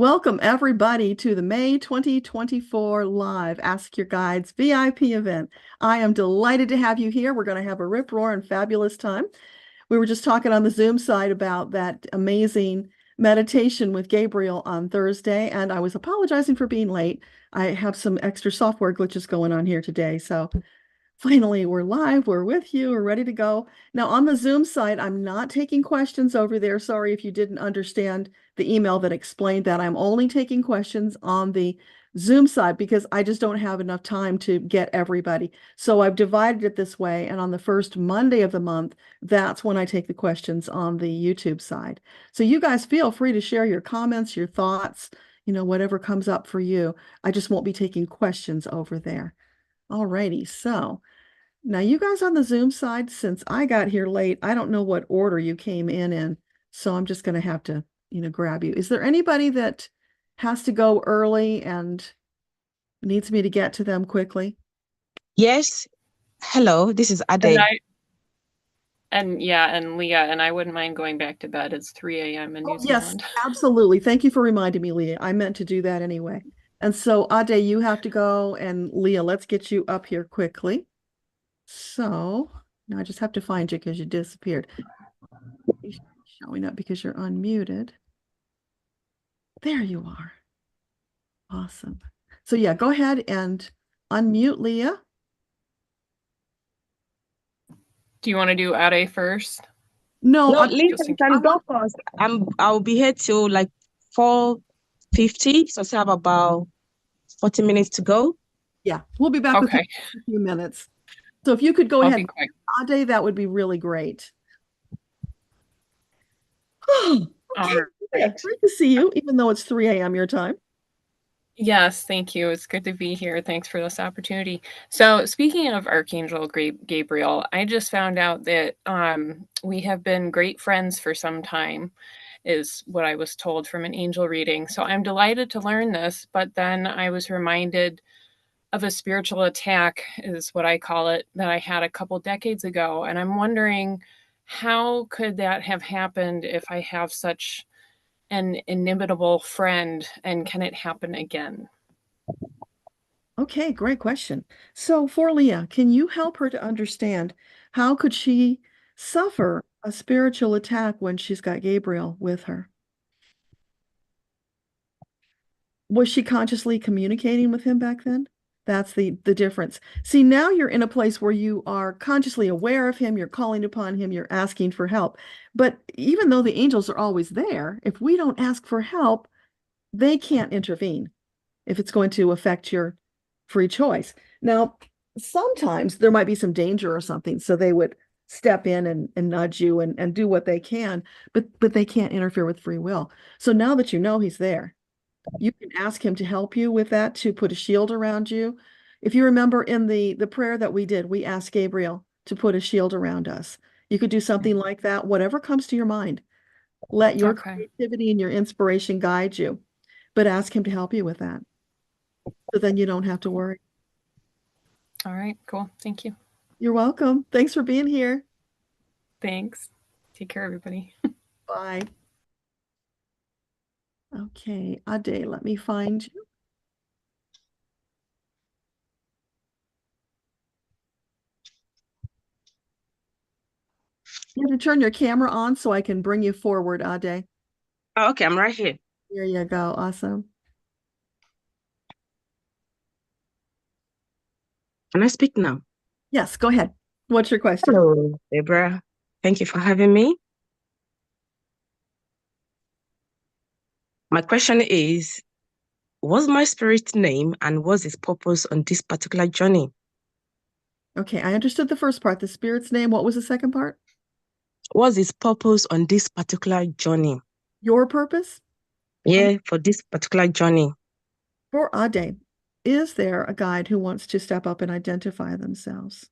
Welcome, everybody, to the May 2024 Live Ask Your Guides VIP event. I am delighted to have you here. We're going to have a rip roar and fabulous time. We were just talking on the Zoom side about that amazing meditation with Gabriel on Thursday, and I was apologizing for being late. I have some extra software glitches going on here today, so finally, we're live, we're with you, we're ready to go. Now, on the Zoom side, I'm not taking questions over there. Sorry if you didn't understand the email that explained that. I'm only taking questions on the Zoom side because I just don't have enough time to get everybody. So I've divided it this way, and on the first Monday of the month, that's when I take the questions on the YouTube side. So you guys feel free to share your comments, your thoughts, whatever comes up for you. I just won't be taking questions over there. All righty, so now you guys on the Zoom side, since I got here late, I don't know what order you came in, so I'm just going to have to, grab you. Is there anybody that has to go early and needs me to get to them quickly? Yes. Hello, this is And Ade. and Leah, and I wouldn't mind going back to bed. It's 3 a.m. in New Yes, Zealand. absolutely. Thank you for reminding me, Leah. I meant to do that anyway. And so, Ade, you have to go, and Leah, let's get you up here quickly. So now I just have to find you because you disappeared. You should be showing up because you're unmuted. There you are. Awesome. So yeah, go ahead and unmute Leah. Do you want to do Ade first? No, Leah can go first. I'll be here till like 4:50, so I have about 40 minutes to go. Yeah, we'll be back with you in a few minutes. So if you could go ahead, Ade, that would be really great. Okay. Great to see you, even though it's 3 a.m. your time. Yes, thank you. It's good to be here. Thanks for this opportunity. So speaking of Archangel Gabriel, I just found out that we have been great friends for some time, is what I was told from an angel reading. So I'm delighted to learn this, but then I was reminded of a spiritual attack, is what I call it, that I had a couple decades ago. And I'm wondering, how could that have happened if I have such an inimitable friend, and can it happen again? Okay, great question. So for Leah, can you help her to understand how could she suffer a spiritual attack when she's got Gabriel with her? Was she consciously communicating with him back then? That's the difference. See, now you're in a place where you are consciously aware of him, you're calling upon him, you're asking for help. But even though the angels are always there, if we don't ask for help, they can't intervene if it's going to affect your free choice. Now, sometimes there might be some danger or something, so they would step in and nudge you and do what they can, but they can't interfere with free will. So now that you know he's there, you can ask him to help you with that, to put a shield around you. If you remember in the prayer that we did, we asked Gabriel to put a shield around us. You could do something like that, whatever comes to your mind. Let your creativity and your inspiration guide you, but ask him to help you with that. So then you don't have to worry. All right, cool. Thank you. You're welcome. Thanks for being here. Thanks. Take care, everybody. Bye. Okay, Ade, let me find you. You have to turn your camera on so I can bring you forward, Ade. Oh, okay, I'm right here. There you go. Awesome. Can I speak now? Yes, go ahead. What's your question? Hello, Debbra. Thank you for having me. My question is, what's my spirit name and what's its purpose on this particular journey? Okay, I understood the first part, the spirit's name. What was the second part? What's its purpose on this particular journey? Your purpose? Yeah, for this particular journey. For Ade, is there a guide who wants to step up and identify themselves?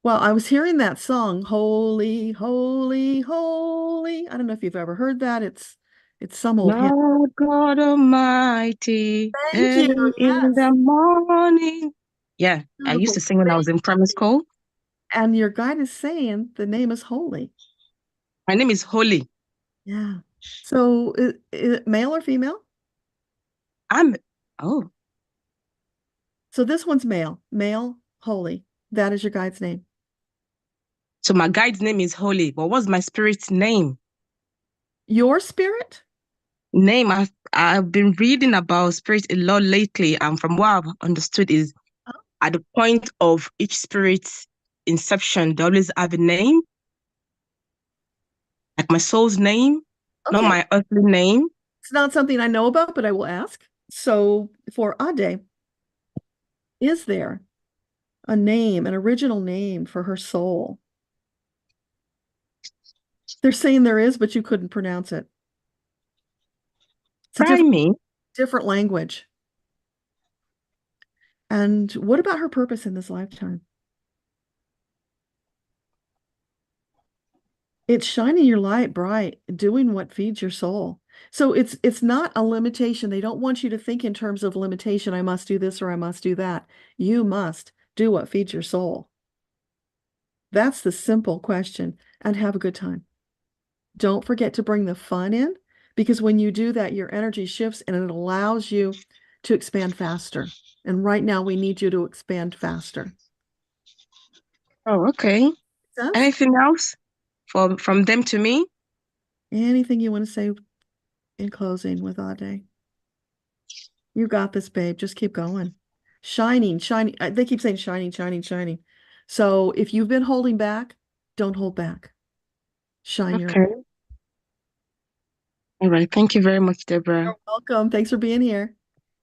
Well, I was hearing that song, Holy, Holy, Holy. I don't know if you've ever heard that. It's some old hymn. Lord God Almighty, Thank you. in Yes. the morning. Yeah, I used to Beautiful. sing when I was in primary school. And your guide is saying the name is holy. My name is Holy. Yeah. So is it male or female? I'm, oh, So this one's male, male, holy. That is your guide's name. so my guide's name is Holy, but what's my spirit's name? Your spirit? Name, I've been reading about spirit a lot lately, and from what I've understood is at the point of each spirit's inception, they always have a name, like my soul's name, not Okay. my earthly name. It's not something I know about, but I will ask. So for Ade, is there a name, an original name for her soul? They're saying there is, but you couldn't pronounce it. It's a Try me. different language. And what about her purpose in this lifetime? It's shining your light bright, doing what feeds your soul. So it's not a limitation. They don't want you to think in terms of limitation. I must do this or I must do that. You must do what feeds your soul. That's the simple question, and have a good time. Don't forget to bring the fun in, because when you do that, your energy shifts and it allows you to expand faster. And right now we need you to expand faster. Oh, okay. Sense? Anything else from them to me? Anything you want to say in closing with Ade? You got this, babe. Just keep going. Shining, shining. They keep saying shining, shining, shining. So if you've been holding back, don't hold back. Shine your. Okay. All right. Thank you very much, Deborah. You're welcome. Thanks for being here.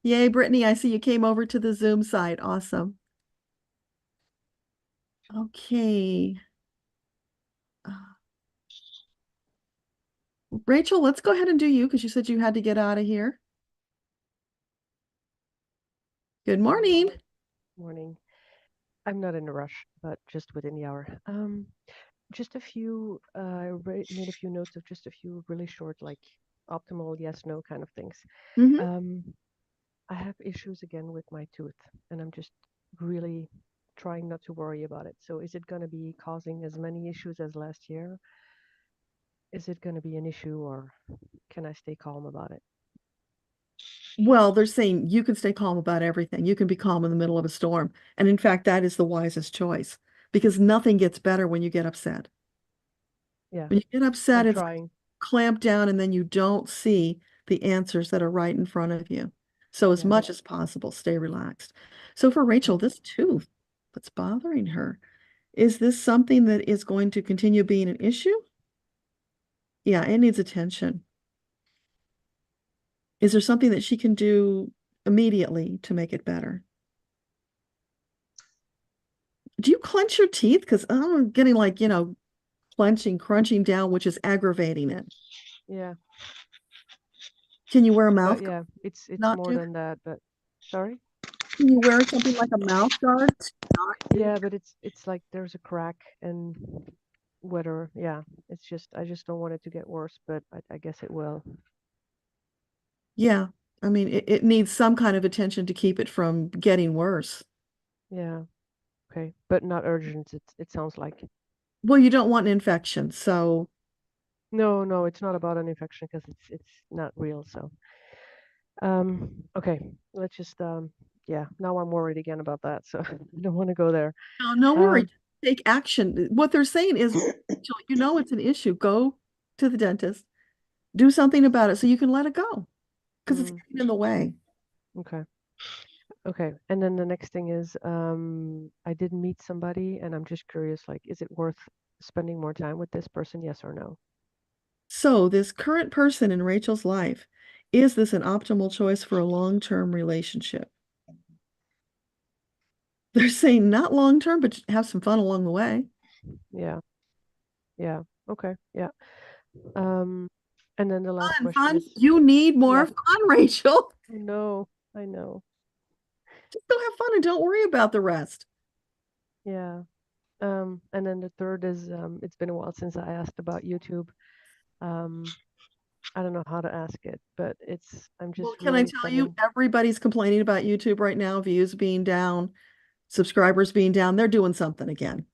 Yay, Brittany. I see you came over to the Zoom site. Awesome. Okay. Rachel, let's go ahead and do you because you said you had to get out of here. Good morning. Morning. I'm not in a rush, but just within the hour. Just a few, made a few notes of just a few really short, like optimal yes, no kind of things. Mhm. I have issues again with my tooth, and I'm just really trying not to worry about it. So is it going to be causing as many issues as last year? Is it going to be an issue, or can I stay calm about it? Well, they're saying you can stay calm about everything. You can be calm in the middle of a storm. And in fact, that is the wisest choice because nothing gets better when you get upset. Yeah, When you get upset, I'm it's trying. clamped down and then you don't see the answers that are right in front of you. So as Yeah. much as possible, stay relaxed. So for Rachel, Okay. this tooth that's bothering her, is this something that is going to continue being an issue? Yeah, it needs attention. Is there something that she can do immediately to make it better? Do you clench your teeth? Because I'm getting like, clenching, crunching down, which is aggravating it. Yeah. Can you wear a mouth But guard? yeah, it's Not more do than that. But sorry. Can you wear something like a mouth guard to not do? Yeah, but it's like there's a crack, and whether, yeah, it's just I just don't want it to get worse, but I guess it will. Yeah. I mean, it needs some kind of attention to keep it from getting worse. Yeah, okay, but not urgent. It sounds like. Well, you don't want an infection. So, No, no, it's not about an infection because it's not real. So, okay, let's just yeah. Now I'm worried again about that, so I don't want to go there. no worry. Um, Take action. What they're saying is, it's an issue. Go to the dentist, do something about it so you can let it go because it's mm, getting in the way. okay. Okay, and then the next thing is, I did meet somebody, and I'm just curious, like, is it worth spending more time with this person? Yes or no? So, this current person in Rachel's life, is this an optimal choice for a long-term relationship? They're saying not long-term, but have some fun along the way. Yeah, yeah, okay, yeah. Um, and then the last Fun, question fun. is, You need more yeah, fun, Rachel. I know, I know, Just go have fun and don't worry about the rest. yeah. And then the third is, it's been a while since I asked about YouTube. Um, I don't know how to ask it, but I'm Well, just can I really tell you, spending, everybody's complaining about YouTube right now, views being down, subscribers being down. They're doing something again.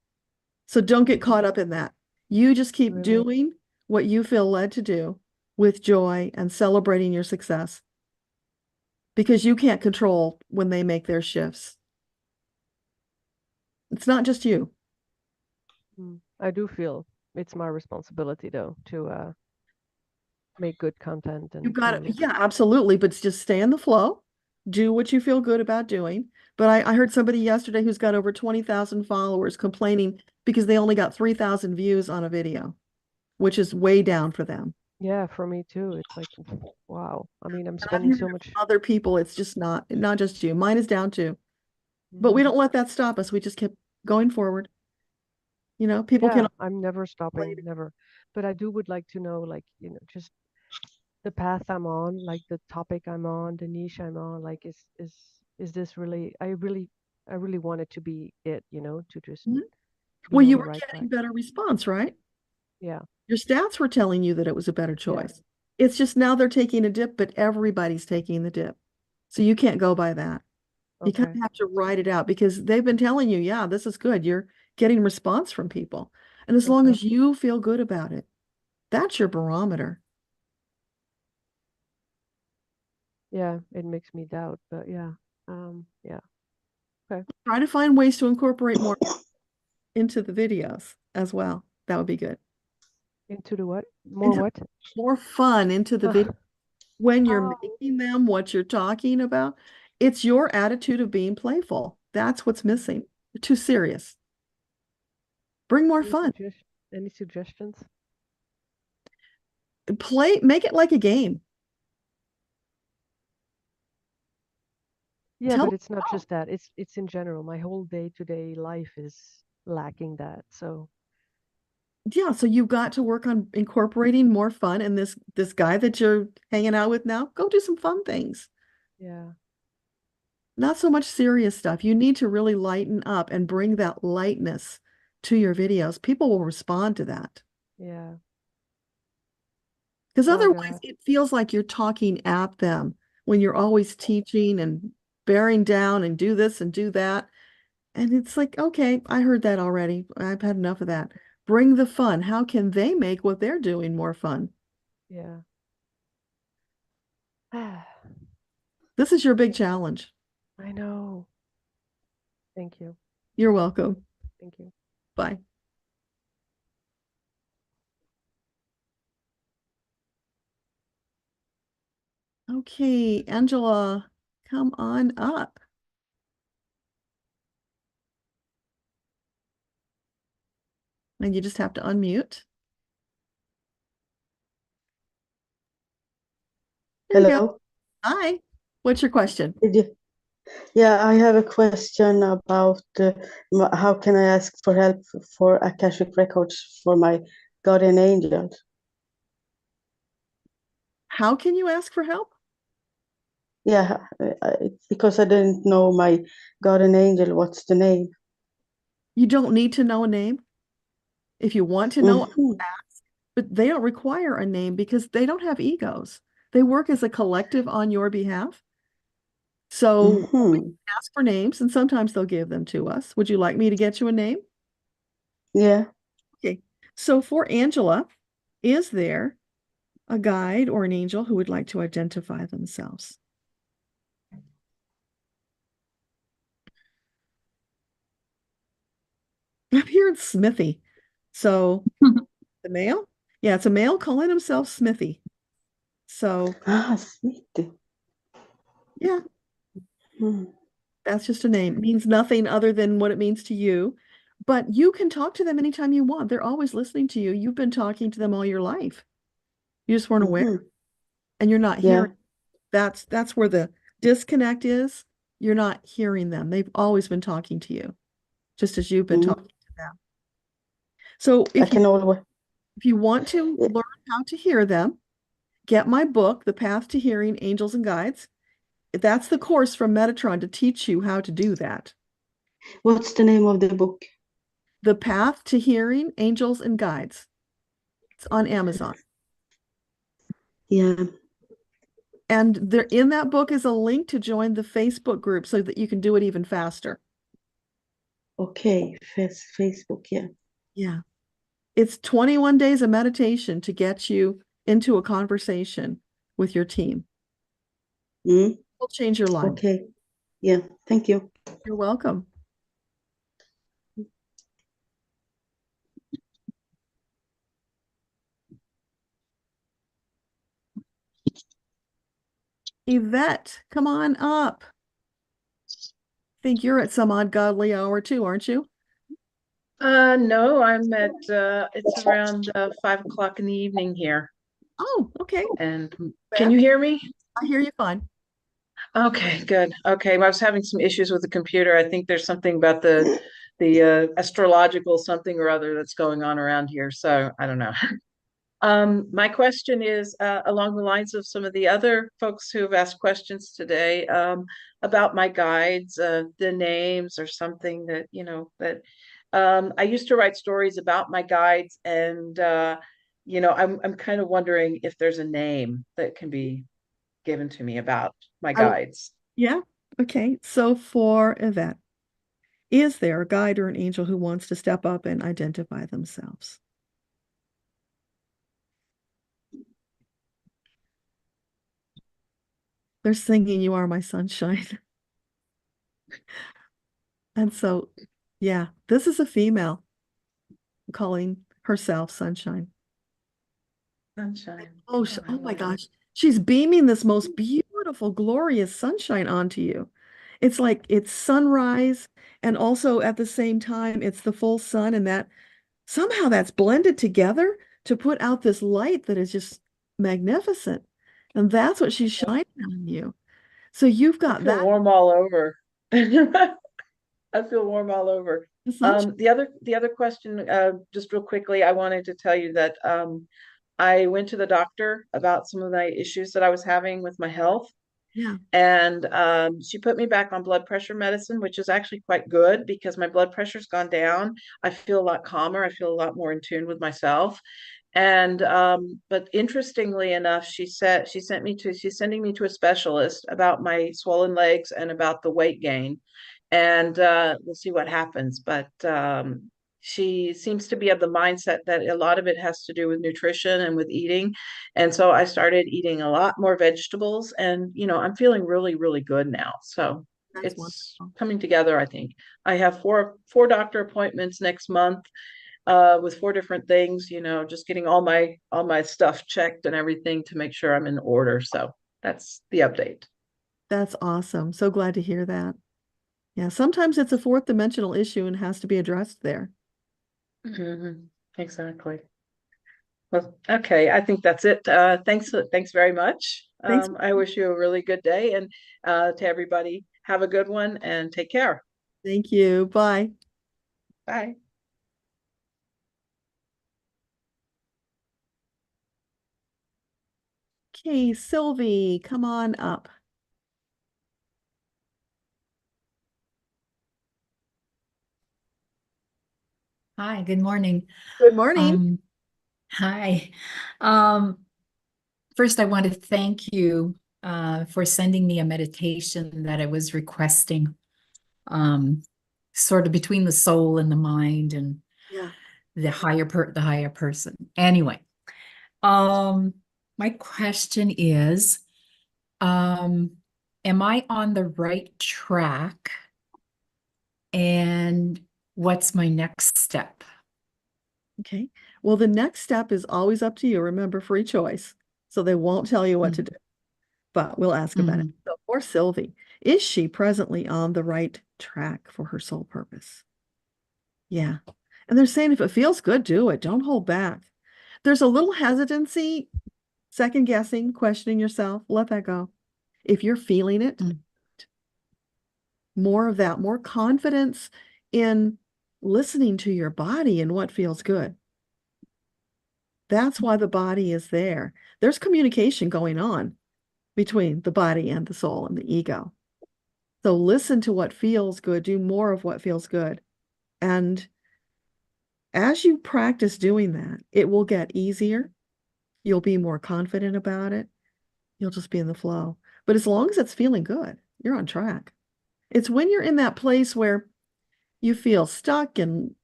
So don't get caught up in that. You just keep Really? doing what you feel led to do with joy and celebrating your success, because you can't control when they make their shifts. It's not just you. I do feel it's my responsibility though to make good content You and got to it. Yeah, absolutely. But just stay in the flow. Do what you feel good about doing. But I heard somebody yesterday who's got over 20,000 followers complaining because they only got 3,000 views on a video, which is way down for them. yeah, for me too. It's like, wow. I mean, I'm And I've spending heard so from much. other people, it's just not just you. Mine is down too. But we Mhm. don't let that stop us. We just keep going forward. You know, people can Yeah, I'm never stopping, later. never. But I do would like to know, like, just the path I'm on, like the topic I'm on, the niche I'm on, like is this really I really want it to be it, to just Mhm. be Well, on you the were right getting track. better response, right? Yeah, Your stats were telling you that it was a better yeah. choice. It's just now they're taking a dip, but everybody's taking the dip. So you can't go by that. You kind Okay, of have to write it out because they've been telling you, yeah, this is good. You're getting response from people. And as long okay. as you feel good about it, that's your barometer. Yeah, it makes me doubt, but yeah. Yeah. Okay. Try to find ways to incorporate more into the videos as well. That would be good. Into the what? More Into what? more fun into the video when you're Oh, making them, what you're talking about. It's your attitude of being playful. That's what's missing. You're too serious. Bring more any fun. suggestions? Any suggestions? Make it like a game. Yeah, Tell but it's not just that. It's in general. My whole day-to-day life is lacking that. So, Yeah, so you've got to work on incorporating more fun. And this guy that you're hanging out with now, go do some fun things. yeah, Not so much serious stuff. You need to really lighten up and bring that lightness to your videos. People will respond to that. yeah. Because Oh otherwise God. it feels like you're talking at them when you're always teaching and bearing down and do this and do that. And it's like, okay, I heard that already. I've had enough of that. Bring the fun. How can they make what they're doing more fun? Yeah. This is your big challenge. I know. Thank you. You're welcome. Thank you. Bye. Okay, Angela, come on up. And you just have to unmute. There you go. Hello. Hi. What's your question? Yeah, I have a question about how can I ask for help for Akashic records for my guardian angel? How can you ask for help? Yeah, because I didn't know my guardian angel. What's the name? You don't need to know a name. If you want to know, Mhm, ask. But they don't require a name because they don't have egos. They work as a collective on your behalf. So we mhm. ask for names and sometimes they'll give them to us. Would you like me to get you a name? Yeah. Okay. So for Angela, is there a guide or an angel who would like to identify themselves? I'm hearing Smithy. So the male? Yeah, it's a male calling himself Smithy. So Ah, Smithy. yeah, Hmm. that's just a name. It means nothing other than what it means to you. But you can talk to them anytime you want. They're always listening to you. You've been talking to them all your life. You just weren't aware Mhm. and you're not Yeah. hearing. That's where the disconnect is. You're not hearing them. They've always been talking to you, just as you've been talking Mhm. to them. So I can always. if you want to learn how to hear them, get my book, The Path to Hearing Angels and Guides. That's the course from Metatron to teach you how to do that. What's the name of the book? The Path to Hearing Angels and Guides. It's on Amazon. Yeah. And there in that book is a link to join the Facebook group so that you can do it even faster. Okay. Facebook. Yeah. Yeah. It's 21 days of meditation to get you into a conversation with your team. Mm, It'll change your life. okay. Yeah, thank you. You're welcome. Yvette, come on up. Think you're at some ungodly hour too, aren't you? No, I'm at it's around 5 o'clock in the evening here. Oh, okay. And can you hear me? I hear you fine. Okay, good. Okay, well, I was having some issues with the computer. I think there's something about the astrological something or other that's going on around here. So I don't know. My question is along the lines of some of the other folks who have asked questions today about my guides, the names or something that, that I used to write stories about my guides, and I'm kind of wondering if there's a name that can be given to me about my guides. Yeah. Okay. So for Yvette, is there a guide or an angel who wants to step up and identify themselves? They're singing "You Are My Sunshine." And so, yeah, this is a female calling herself Sunshine. Sunshine. Oh, I oh my love it. gosh. She's beaming this most beautiful, glorious sunshine onto you. It's like it's sunrise, and also at the same time, it's the full sun, and that somehow that's blended together to put out this light that is just magnificent. And that's what she's shining on you. So you've I got feel that warm all over. I feel warm all over. the sunshine. The other question, just real quickly, I wanted to tell you that I went to the doctor about some of my issues that I was having with my health, Yeah. and she put me back on blood pressure medicine, which is actually quite good because my blood pressure's gone down. I feel a lot calmer. I feel a lot more in tune with myself. And but interestingly enough, she's sending me to a specialist about my swollen legs and about the weight gain. And we'll see what happens. But she seems to be of the mindset that a lot of it has to do with nutrition and with eating. And so I started eating a lot more vegetables, and I'm feeling really, really good now. So That's it's wonderful. coming together, I think. I have four doctor appointments next month with four different things, just getting all my stuff checked and everything to make sure I'm in order. So that's the update. That's awesome. So glad to hear that. Yeah, sometimes it's a fourth dimensional issue and has to be addressed there. Mhm. Exactly. Well, okay, I think that's it. Thanks very much. Thanks. I wish you a really good day, and to everybody, have a good one and take care. Thank you. Bye. Bye. Okay, Sylvie, come on up. Hi, good morning. Good morning. Hi. First, I want to thank you for sending me a meditation that I was requesting, sort of between the soul and the mind and Yeah. the higher person. Anyway, my question is, am I on the right track? And what's my next step? Okay. Well, the next step is always up to you. Remember, free choice. So they won't tell you what to do, but we'll ask about it. So for Sylvie, is she presently on the right track for her soul purpose? Yeah. And they're saying if it feels good, do it. Don't hold back. There's a little hesitancy, second guessing, questioning yourself. Let that go. If you're feeling it, more of that, more confidence in listening to your body and what feels good. That's why the body is there. There's communication going on between the body and the soul and the ego. So listen to what feels good, do more of what feels good. And as you practice doing that, it will get easier. You'll be more confident about it. You'll just be in the flow. But as long as it's feeling good, you're on track. It's when you're in that place where you feel stuck and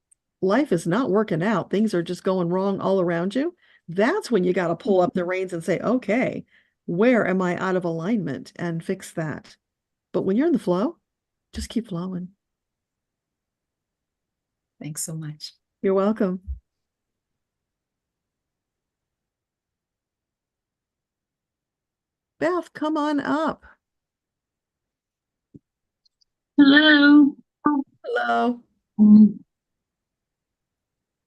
life is not working out, things are just going wrong all around you, that's when you got to pull up the reins and say, okay, where am I out of alignment, and fix that. But when you're in the flow, just keep flowing. Thanks so much. You're welcome. Beth, come on up. Hello. Hello. Can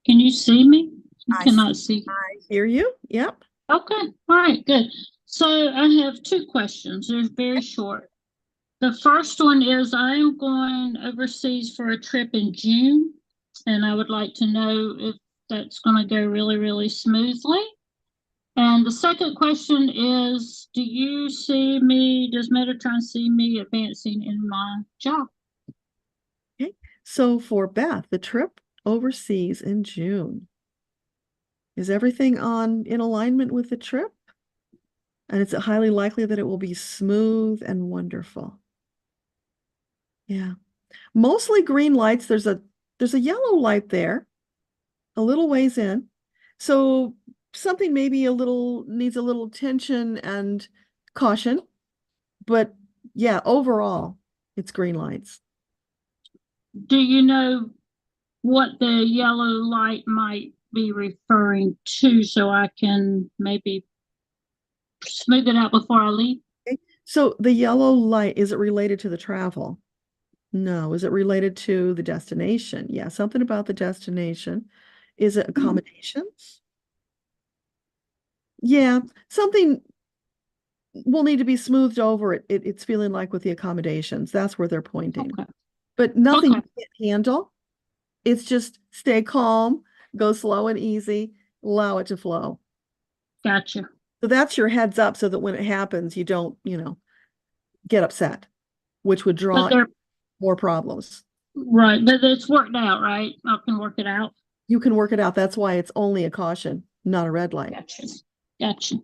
you see me? I I cannot see. I hear you. Yep. Okay. All right. Good. So I have two questions. They're very short. The first one is I am going overseas for a trip in June, and I would like to know if that's going to go really, really smoothly. And the second question is, does Metatron see me advancing in my job? Okay. So for Beth, the trip overseas in June. Is everything in alignment with the trip? And it's highly likely that it will be smooth and wonderful. Yeah. Mostly green lights. There's a yellow light there, a little ways in. So something maybe needs a little attention and caution. But yeah, overall, it's green lights. Do you know what the yellow light might be referring to so I can maybe smooth it out before I leave? Okay. So the yellow light, is it related to the travel? No. Is it related to the destination? Yeah, something about the destination. Is it accommodations? Yeah, something will need to be smoothed over. It's feeling like with the accommodations. That's where they're pointing. Okay. But nothing Okay. you can't handle. It's just stay calm, go slow and easy, allow it to flow. Gotcha. So that's your heads up so that when it happens, you don't, get upset, which would draw more problems. Right, but it's worked out, right? I can work it out. You can work it out. That's why it's only a caution, not a red light. Gotcha.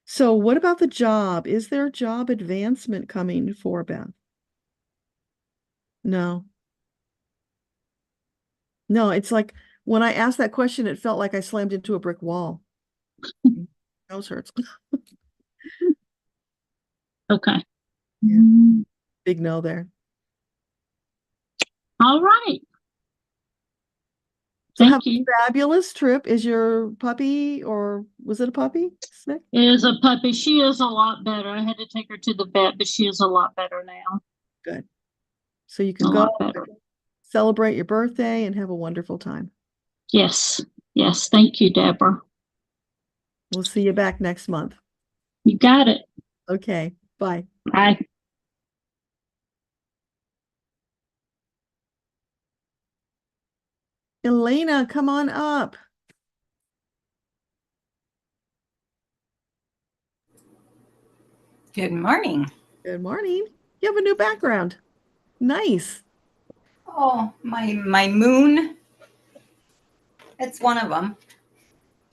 So what about the job? Is there job advancement coming for Beth? No. No, it's like when I asked that question, it felt like I slammed into a brick wall. Nose hurts. Okay. Yeah. Big no there. All right. So have Thank you. a fabulous trip. Is your puppy, or was it a puppy, sick? It is a puppy. She is a lot better. I had to take her to the vet, but she is a lot better now. Good. So you can A go lot better. celebrate your birthday and have a wonderful time. Yes. Yes. Thank you, Deborah. We'll see you back next month. You got it. Okay. Bye. Bye. Elena, come on up. Good morning. Good morning. You have a new background. Nice. Oh, my moon. It's one of them.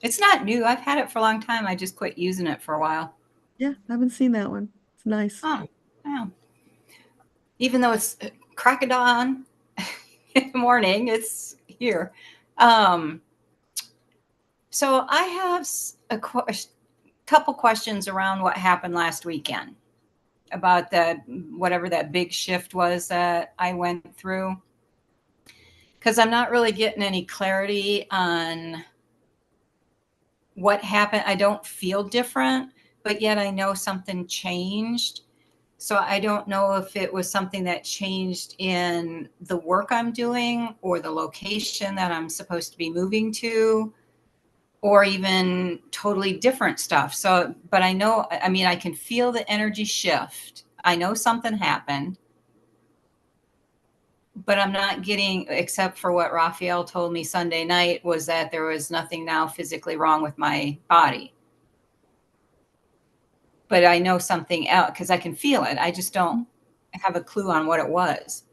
It's not new. I've had it for a long time. I just quit using it for a while. Yeah, I haven't seen that one. It's nice. Oh, yeah. Even though it's crack of dawn in the morning, it's here. So I have a couple questions around what happened last weekend about whatever that big shift was that I went through. Because I'm not really getting any clarity on what happened. I don't feel different, but yet I know something changed. So I don't know if it was something that changed in the work I'm doing or the location that I'm supposed to be moving to, or even totally different stuff. So, but I know, I mean, I can feel the energy shift. I know something happened, but I'm not getting, except for what Raphael told me Sunday night, was that there was nothing now physically wrong with my body. But I know something else because I can feel it. I just don't have a clue on what it was.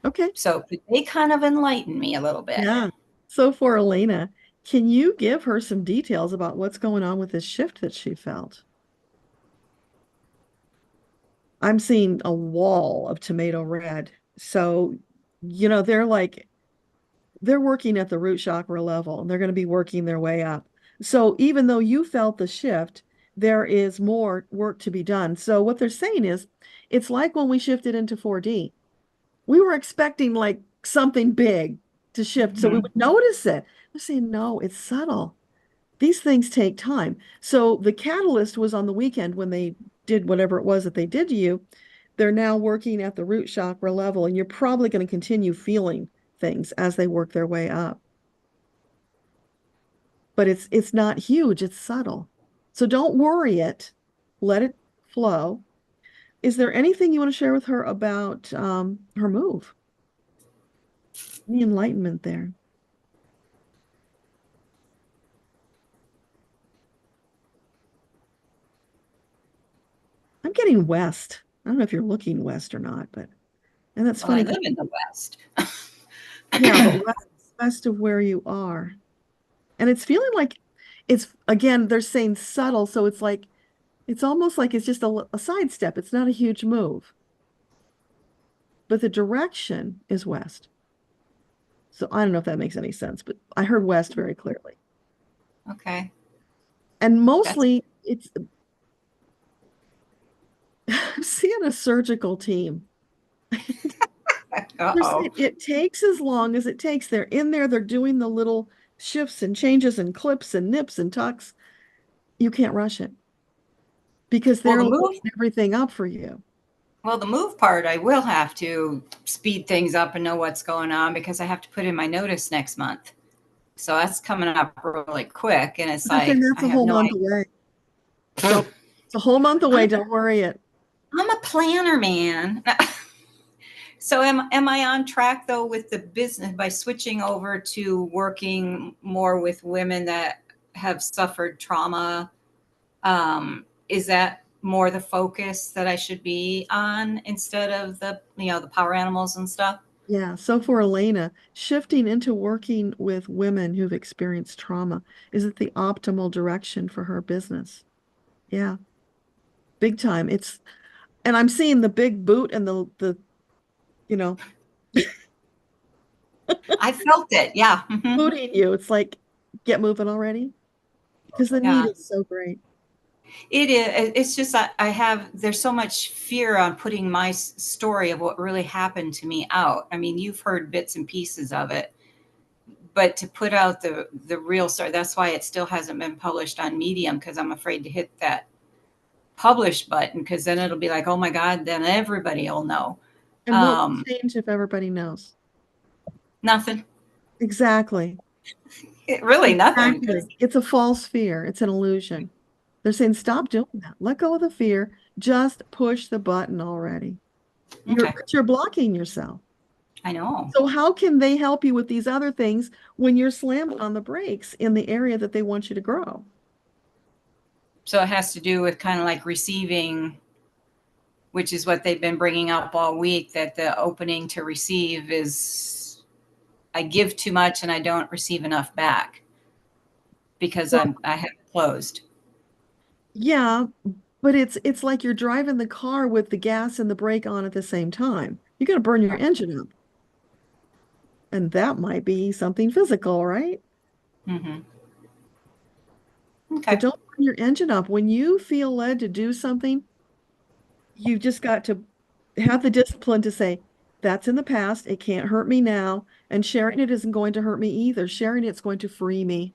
Okay. So could they kind of enlighten me a little bit? Yeah. So for Elena, can you give her some details about what's going on with this shift that she felt? I'm seeing a wall of tomato red. So, they're like they're working at the root chakra level and they're going to be working their way up. So even though you felt the shift, there is more work to be done. So what they're saying is, it's like when we shifted into 4D. We were expecting like something big to shift so we would notice it. They're saying, no, it's subtle. These things take time. So the catalyst was on the weekend when they did whatever it was that they did to you. They're now working at the root chakra level, and you're probably going to continue feeling things as they work their way up. But it's not huge, it's subtle. So don't worry it. Let it flow. Is there anything you want to share with her about her move? Any enlightenment there? I'm getting west. I don't know if you're looking west or not, but and that's Well, I funny. live in the West. Yeah, but west of where you are. And it's feeling like it's, again, they're saying subtle, so it's like it's almost like it's just a sidestep. It's not a huge move. But the direction is west. So I don't know if that makes any sense, but I heard west very clearly. Okay. And mostly it's I'm seeing a surgical team. Uh-oh. It takes as long as it takes. They're in there, they're doing the little shifts and changes and clips and nips and tucks. You can't rush it because Well, they're the move, loading everything up for you. well, the move part, I will have to speed things up and know what's going on because I have to put in my notice next month. So that's coming up really quick. And it's like, That's I a have whole no month idea. away. So it's a whole month away. Don't worry it. I'm a planner, man. So am I on track though with the business by switching over to working more with women that have suffered trauma? Is that more the focus that I should be on instead of the power animals and stuff? Yeah. So for Elena, shifting into working with women who've experienced trauma, is it the optimal direction for her business? Yeah. Big time. And I'm seeing the big boot and the you know, I felt it. Yeah. booting you. It's like, get moving already. Because the need Yeah. is so great. It is. It's just that there's so much fear on putting my story of what really happened to me out. I mean, you've heard bits and pieces of it, but to put out the real story, that's why it still hasn't been published on Medium, because I'm afraid to hit that publish button, because then it'll be like, oh my God, then everybody will know. And what will change if everybody knows? Nothing. Exactly. Really nothing. Exactly. It's a false fear. It's an illusion. They're saying, stop doing that. Let go of the fear. Just push the button already. Okay. You're blocking yourself. I know. So how can they help you with these other things when you're slammed on the brakes in the area that they want you to grow? So it has to do with kind of like receiving, which is what they've been bringing up all week, that the opening to receive is I give too much and I don't receive enough back because I have closed. Yeah, but it's like you're driving the car with the gas and the brake on at the same time. You're going to burn your engine up. And that might be something physical, right? Mm-hmm. So don't burn your engine up. When you feel led to do something, you've just got to have the discipline to say, that's in the past. It can't hurt me now. And sharing it isn't going to hurt me either. Sharing it's going to free me.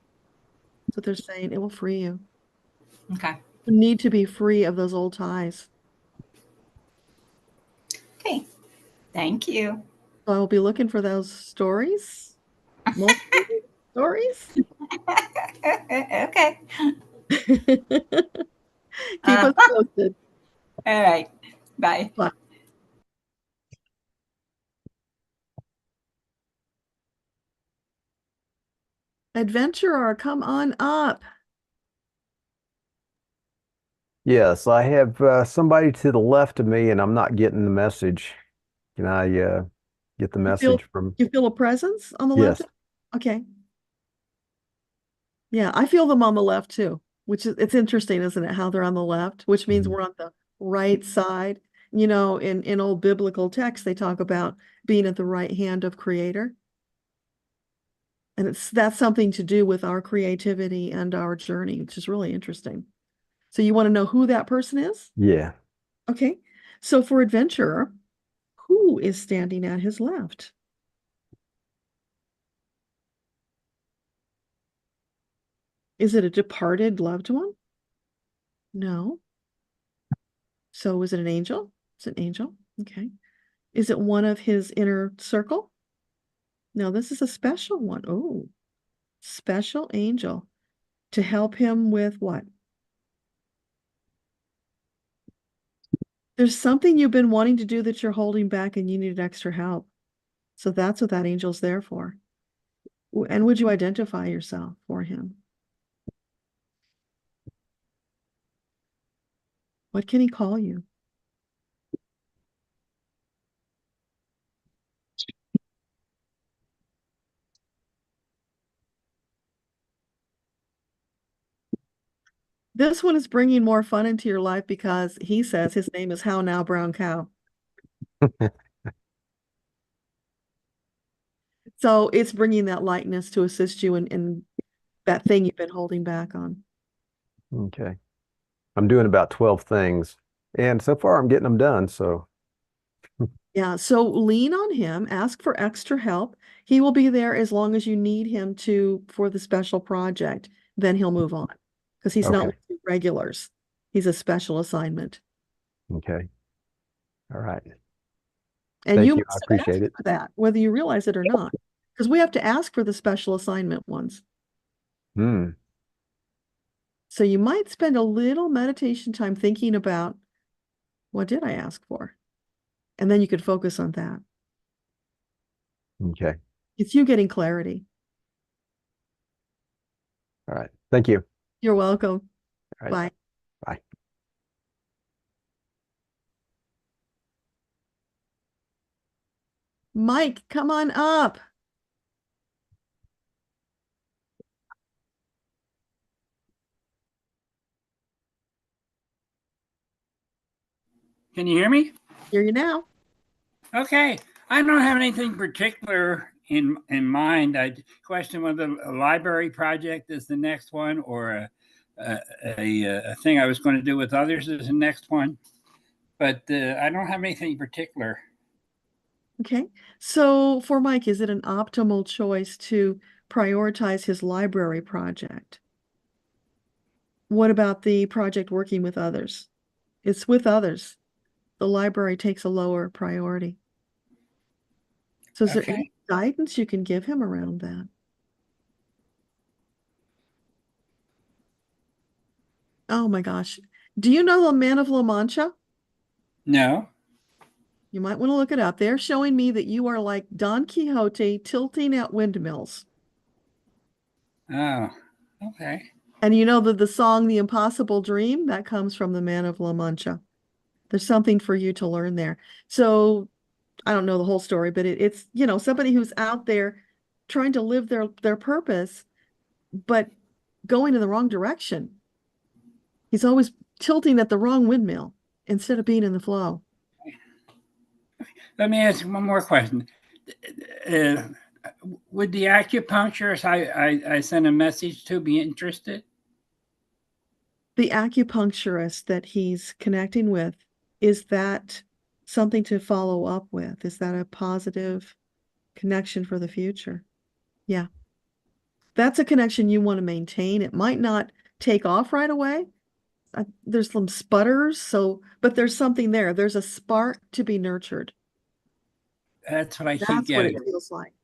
That's what they're saying. It will free you. Okay. You need to be free of those old ties. Okay. Thank you. So I will be looking for those stories. Multiple stories. Okay. Keep us posted. All right. Bye. Bye. Adventurer, come on up. Yes, I have somebody to the left of me, and I'm not getting the message. Can I get the message from? You feel a presence on the Yes. left? Okay. Yeah, I feel them on the left too, which is it's interesting, isn't it? How they're on the left, which means we're on the right side. You know, in old biblical texts, they talk about being at the right hand of Creator. And that's something to do with our creativity and our journey, which is really interesting. So you want to know who that person is? Yeah. Okay. So for adventurer, who is standing at his left? Is it a departed loved one? No. So is it an angel? It's an angel. Okay. Is it one of his inner circle? No, this is a special one. Oh, special angel to help him with what? There's something you've been wanting to do that you're holding back and you need extra help. So that's what that angel's there for. And would you identify yourself for him? What can he call you? This one is bringing more fun into your life because he says his name is How Now Brown Cow. So it's bringing that lightness to assist you in that thing you've been holding back on. Okay. I'm doing about 12 things, and so far I'm getting them done. So Yeah, so lean on him, ask for extra help. He will be there as long as you need him to for the special project. Then he'll move on because he's not Okay. with you regulars. He's a special assignment. Okay. All right. And Thank you you. I must have appreciate asked it. for that, whether you realize it or not, because we have to ask for the special assignment ones. Hmm. So you might spend a little meditation time thinking about what did I ask for? And then you could focus on that. Okay. It's you getting clarity. All right. Thank you. You're welcome. All right. Bye. Bye. Mike, come on up. Can you hear me? Hear you now. Okay. I don't have anything particular in mind. I question whether a library project is the next one or a thing I was going to do with others is the next one. But I don't have anything particular. Okay. So for Mike, is it an optimal choice to prioritize his library project? What about the project working with others? It's with others. The library takes a lower priority. So is there any guidance you can give him around that? Oh my gosh. Do you know the Man of LaMancha? No. You might want to look it up. They're showing me that you are like Don Quixote tilting at windmills. Oh, okay. And you know the song The Impossible Dream? That comes from the Man of LaMancha. There's something for you to learn there. So I don't know the whole story, but it's, you know, somebody who's out there trying to live their purpose, but going in the wrong direction. He's always tilting at the wrong windmill instead of being in the flow. Let me ask one more question. Would the acupuncturist I sent a message to be interested? The acupuncturist that he's connecting with, is that something to follow up with? Is that a positive connection for the future? Yeah. That's a connection you want to maintain. It might not take off right away. There's some sputters, but there's something there. There's a spark to be nurtured. That's what I keep That's what getting. it feels like.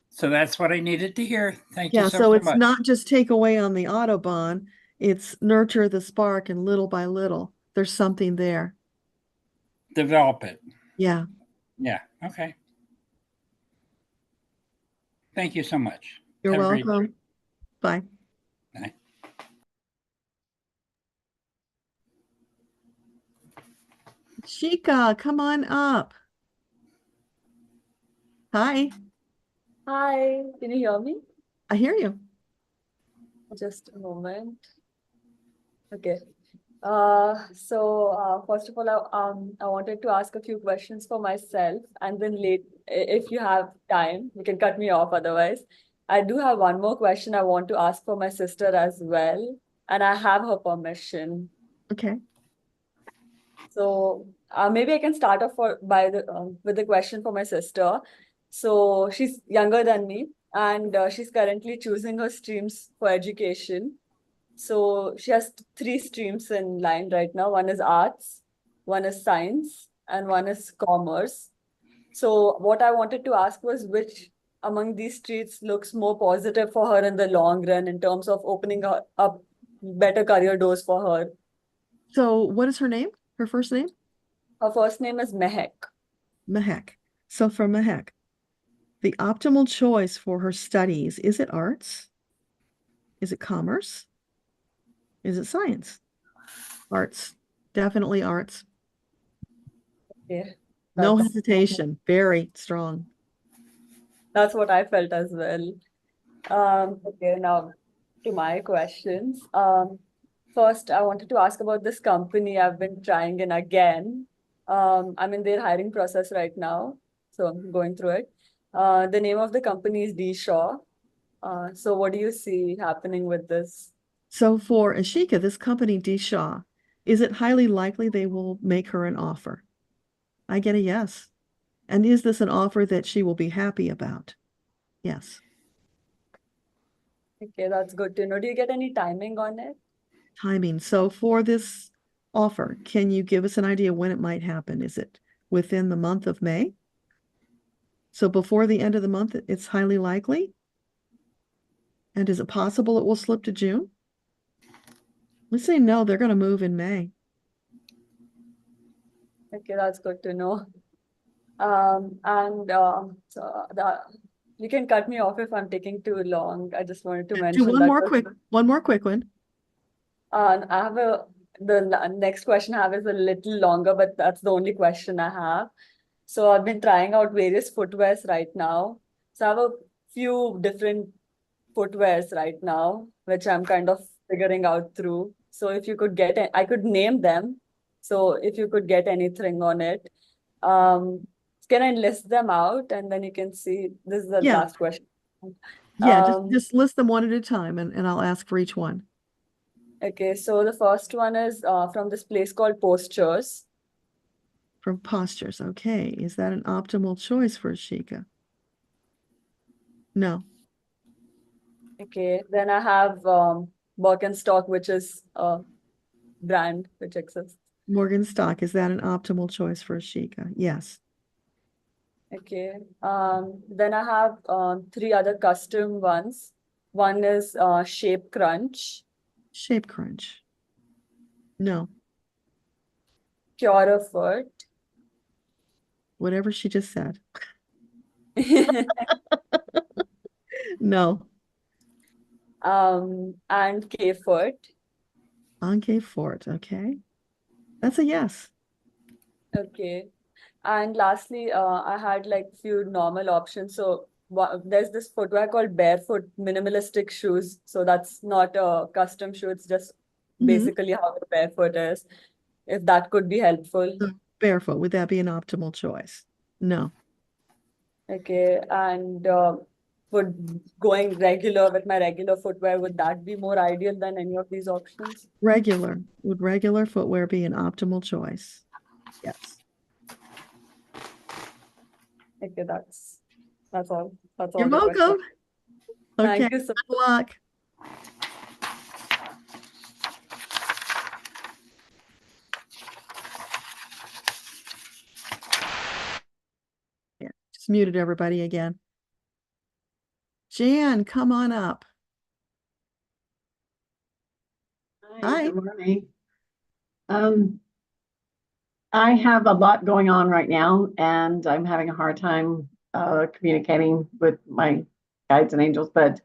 So that's what I needed to hear. Thank you Yeah, so so much. it's not just take away on the Autobahn, it's nurture the spark, and little by little, there's something there. Develop it. Yeah. Yeah. Okay. Thank you so much. You're Have a great welcome. day. Bye. Bye. Shika, come on up. Hi. Hi, can you hear me? I hear you. Just a moment. Okay. First of all, I wanted to ask a few questions for myself, and then if you have time, you can cut me off otherwise. I do have one more question I want to ask for my sister as well, and I have her permission. Okay. So maybe I can start off with the question for my sister. So she's younger than me, and she's currently choosing her streams for education. So she has three streams in line right now. One is arts, one is science, and one is commerce. So what I wanted to ask was which among these streets looks more positive for her in the long run in terms of opening up better career doors for her. So what is her name? Her first name? Her first name is Mehek. Mehek. So for Mehek, the optimal choice for her studies, is it arts? Is it commerce? Is it science? Arts. Definitely arts. Yeah, No that's hesitation. Very strong. that's what I felt as well. Okay, now to my questions. First, I wanted to ask about this company I've been trying in again. I'm in their hiring process right now, so I'm going through it. The name of the company is D Shaw. So what do you see happening with this? So for Ashika, this company, D. Shaw, is it highly likely they will make her an offer? I get a yes. And is this an offer that she will be happy about? Yes. Okay, that's good to know. Do you get any timing on it? Timing. So for this offer, can you give us an idea when it might happen? Is it within the month of May? So before the end of the month, it's highly likely? And is it possible it will slip to June? Let's say no, they're going to move in May. Okay, that's good to know. So you can cut me off if I'm taking too long. I just wanted to Do mention one that. more quick one. I have the next question I have is a little longer, but that's the only question I have. So I've been trying out various footwears right now. So I have a few different footwears right now, which I'm kind of figuring out through. So if you could I could name them. So if you could get anything on it, can I list them out and then you can see this is the Yeah. last question. Yeah, just list them one at a time and I'll ask for each one. Okay, so the first one is from this place called Postures. From Postures. Okay. Is that an optimal choice for Ashika? No. Okay, then I have Birkenstock, which is a brand which exists. Morgenstock. Is that an optimal choice for Ashika? Yes. Okay, then I have three other custom ones. One is Shape Crunch, Shape Crunch. No. Pure Foot, Whatever she just said. No. and K-Foot. Anke Fort. Okay. That's a yes. Okay. And lastly, I had like few normal options. So there's this footwear called barefoot minimalistic shoes. So that's not a custom shoe. It's just basically how the barefoot is. If that could be helpful. So barefoot. Would that be an optimal choice? No. Okay. And would going regular with my regular footwear, would that be more ideal than any of these options? Regular. Would regular footwear be an optimal choice? Yes. Okay, that's all. That's all. You're the welcome. questions. Okay. Thank you so Good luck. Yeah, just muted everybody again. Jan, come on up. Hi. Good morning. I have a lot going on right now, and I'm having a hard time communicating with my guides and angels. But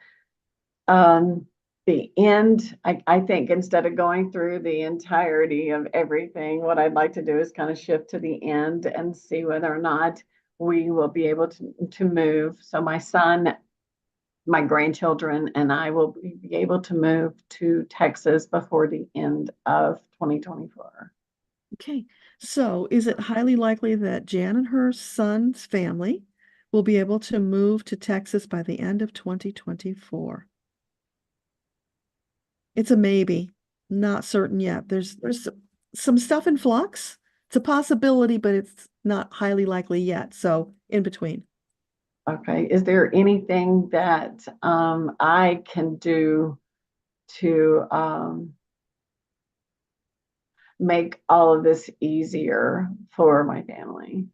the end, I think instead of going through the entirety of everything, what I'd like to do is kind of shift to the end and see whether or not we will be able to move. So my son, my grandchildren, and I will be able to move to Texas before the end of 2024. Okay. So is it highly likely that Jan and her son's family will be able to move to Texas by the end of 2024. It's a maybe, not certain yet. There's some stuff in flux. It's a possibility, but it's not highly likely yet. So in between. Okay. Is there anything that I can do to make all of this easier for my family?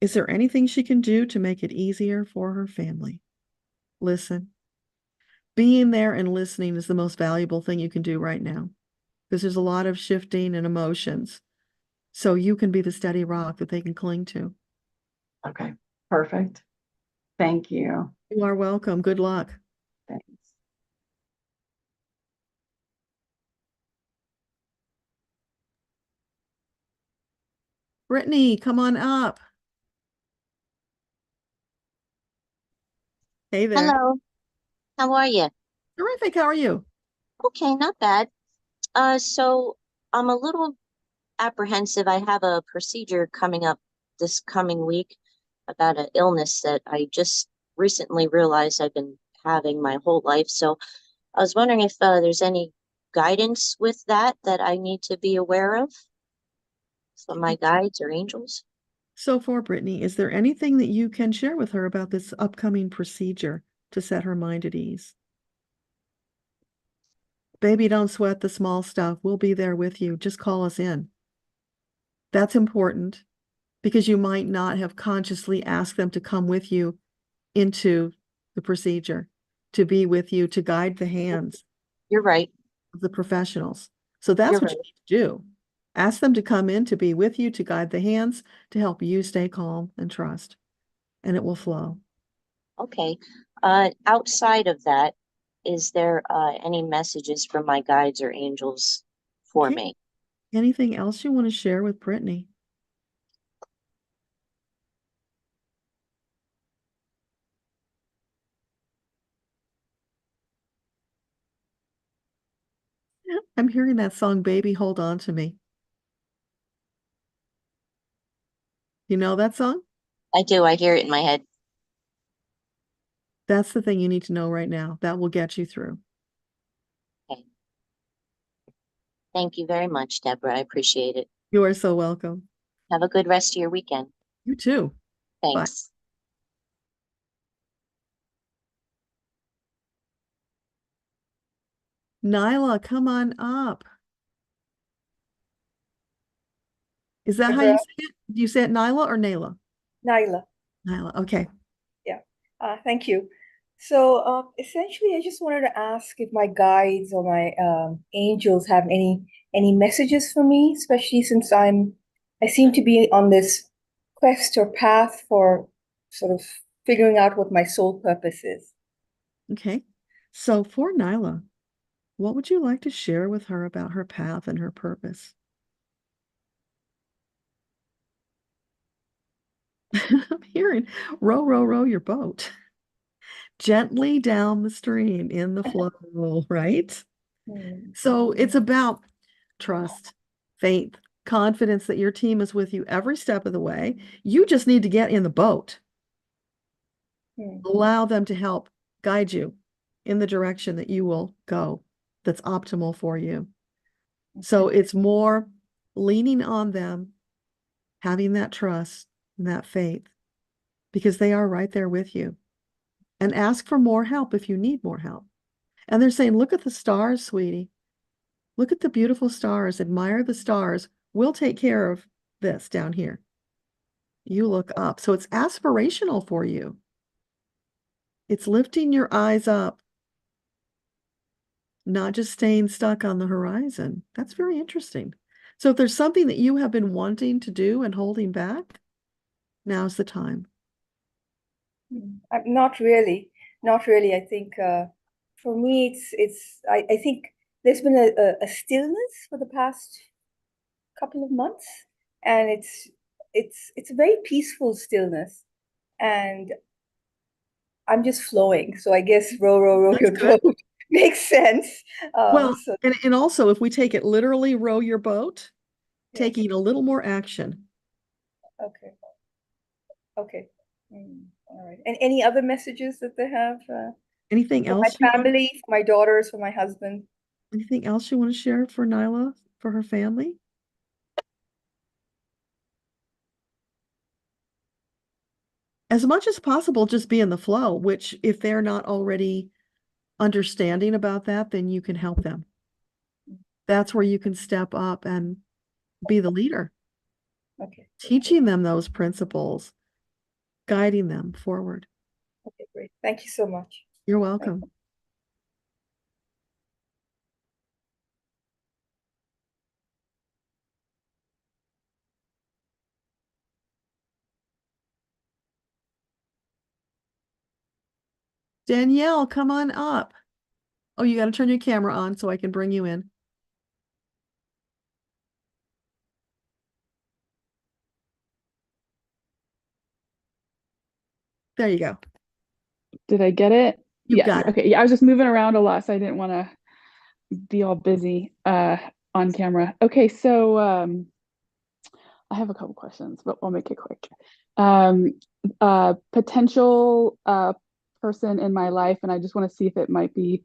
Is there anything she can do to make it easier for her family? Listen. Being there and listening is the most valuable thing you can do right now, because there's a lot of shifting and emotions. So you can be the steady rock that they can cling to. Okay, perfect. Thank you. You are welcome. Good luck. Thanks. Brittany, come on up. Hey there. Hello. How are you? Terrific. How are you? Okay, not bad. So I'm a little apprehensive. I have a procedure coming up this coming week about an illness that I just recently realized I've been having my whole life. So I was wondering if there's any guidance with that I need to be aware of from my guides or angels. So for Brittany, is there anything that you can share with her about this upcoming procedure to set her mind at ease? Baby, don't sweat the small stuff. We'll be there with you. Just call us in. That's important because you might not have consciously asked them to come with you into the procedure, to be with you, to guide the hands. You're right. Of the professionals. So that's You're what right. you need to do. Ask them to come in to be with you, to guide the hands, to help you stay calm and trust, and it will flow. Okay. Outside of that, is there any messages from my guides or angels for Okay. me? Anything else you want to share with Brittany? I'm hearing that song, Baby, Hold On to Me. You know that song? I do. I hear it in my head. That's the thing you need to know right now. That will get you through. Okay. Thank you very much, Deborah. I appreciate it. You are so welcome. Have a good rest of your weekend. You too. Thanks. Bye. Nyla, come on up. Is that how you say it? Do you say it Nyla or Nayla? Nyla. Nyla, okay. Yeah, thank you. So essentially, I just wanted to ask if my guides or my angels have any messages for me, especially since I seem to be on this quest or path for sort of figuring out what my soul purpose is. Okay. So for Nyla, what would you like to share with her about her path and her purpose? I'm hearing row, row, row your boat gently down the stream in the flow, right? So it's about trust, faith, confidence that your team is with you every step of the way. You just need to get in the boat. Allow them to help guide you in the direction that you will go that's optimal for you. So it's more leaning on them, having that trust and that faith, because they are right there with you. And ask for more help if you need more help. And they're saying, look at the stars, sweetie. Look at the beautiful stars. Admire the stars. We'll take care of this down here. You look up. So it's aspirational for you. It's lifting your eyes up, not just staying stuck on the horizon. That's very interesting. So if there's something that you have been wanting to do and holding back, now's the time. Not really. I think for me, I think there's been a stillness for the past couple of months, and it's a very peaceful stillness, and I'm just flowing. So I guess row, row, row your boat makes sense. Well, and also if we take it literally, row your boat, taking a little more action. Okay. All right. And any other messages that they have? Anything For else? my family, for my daughters, for my husband. Anything else you want to share for Nyla, for her family? As much as possible, just be in the flow, which if they're not already understanding about that, then you can help them. That's where you can step up and be the leader. Okay. Teaching them those principles, guiding them forward. Okay, great. Thank you so much. You're welcome. Danielle, come on up. Oh, you got to turn your camera on so I can bring you in. There you go. Did I get it? You Yes. got it. Okay. Yeah, I was just moving around a lot, so I didn't want to be all busy on camera. Okay, so I have a couple questions, but I'll make it quick. Potential person in my life, and I just want to see if it might be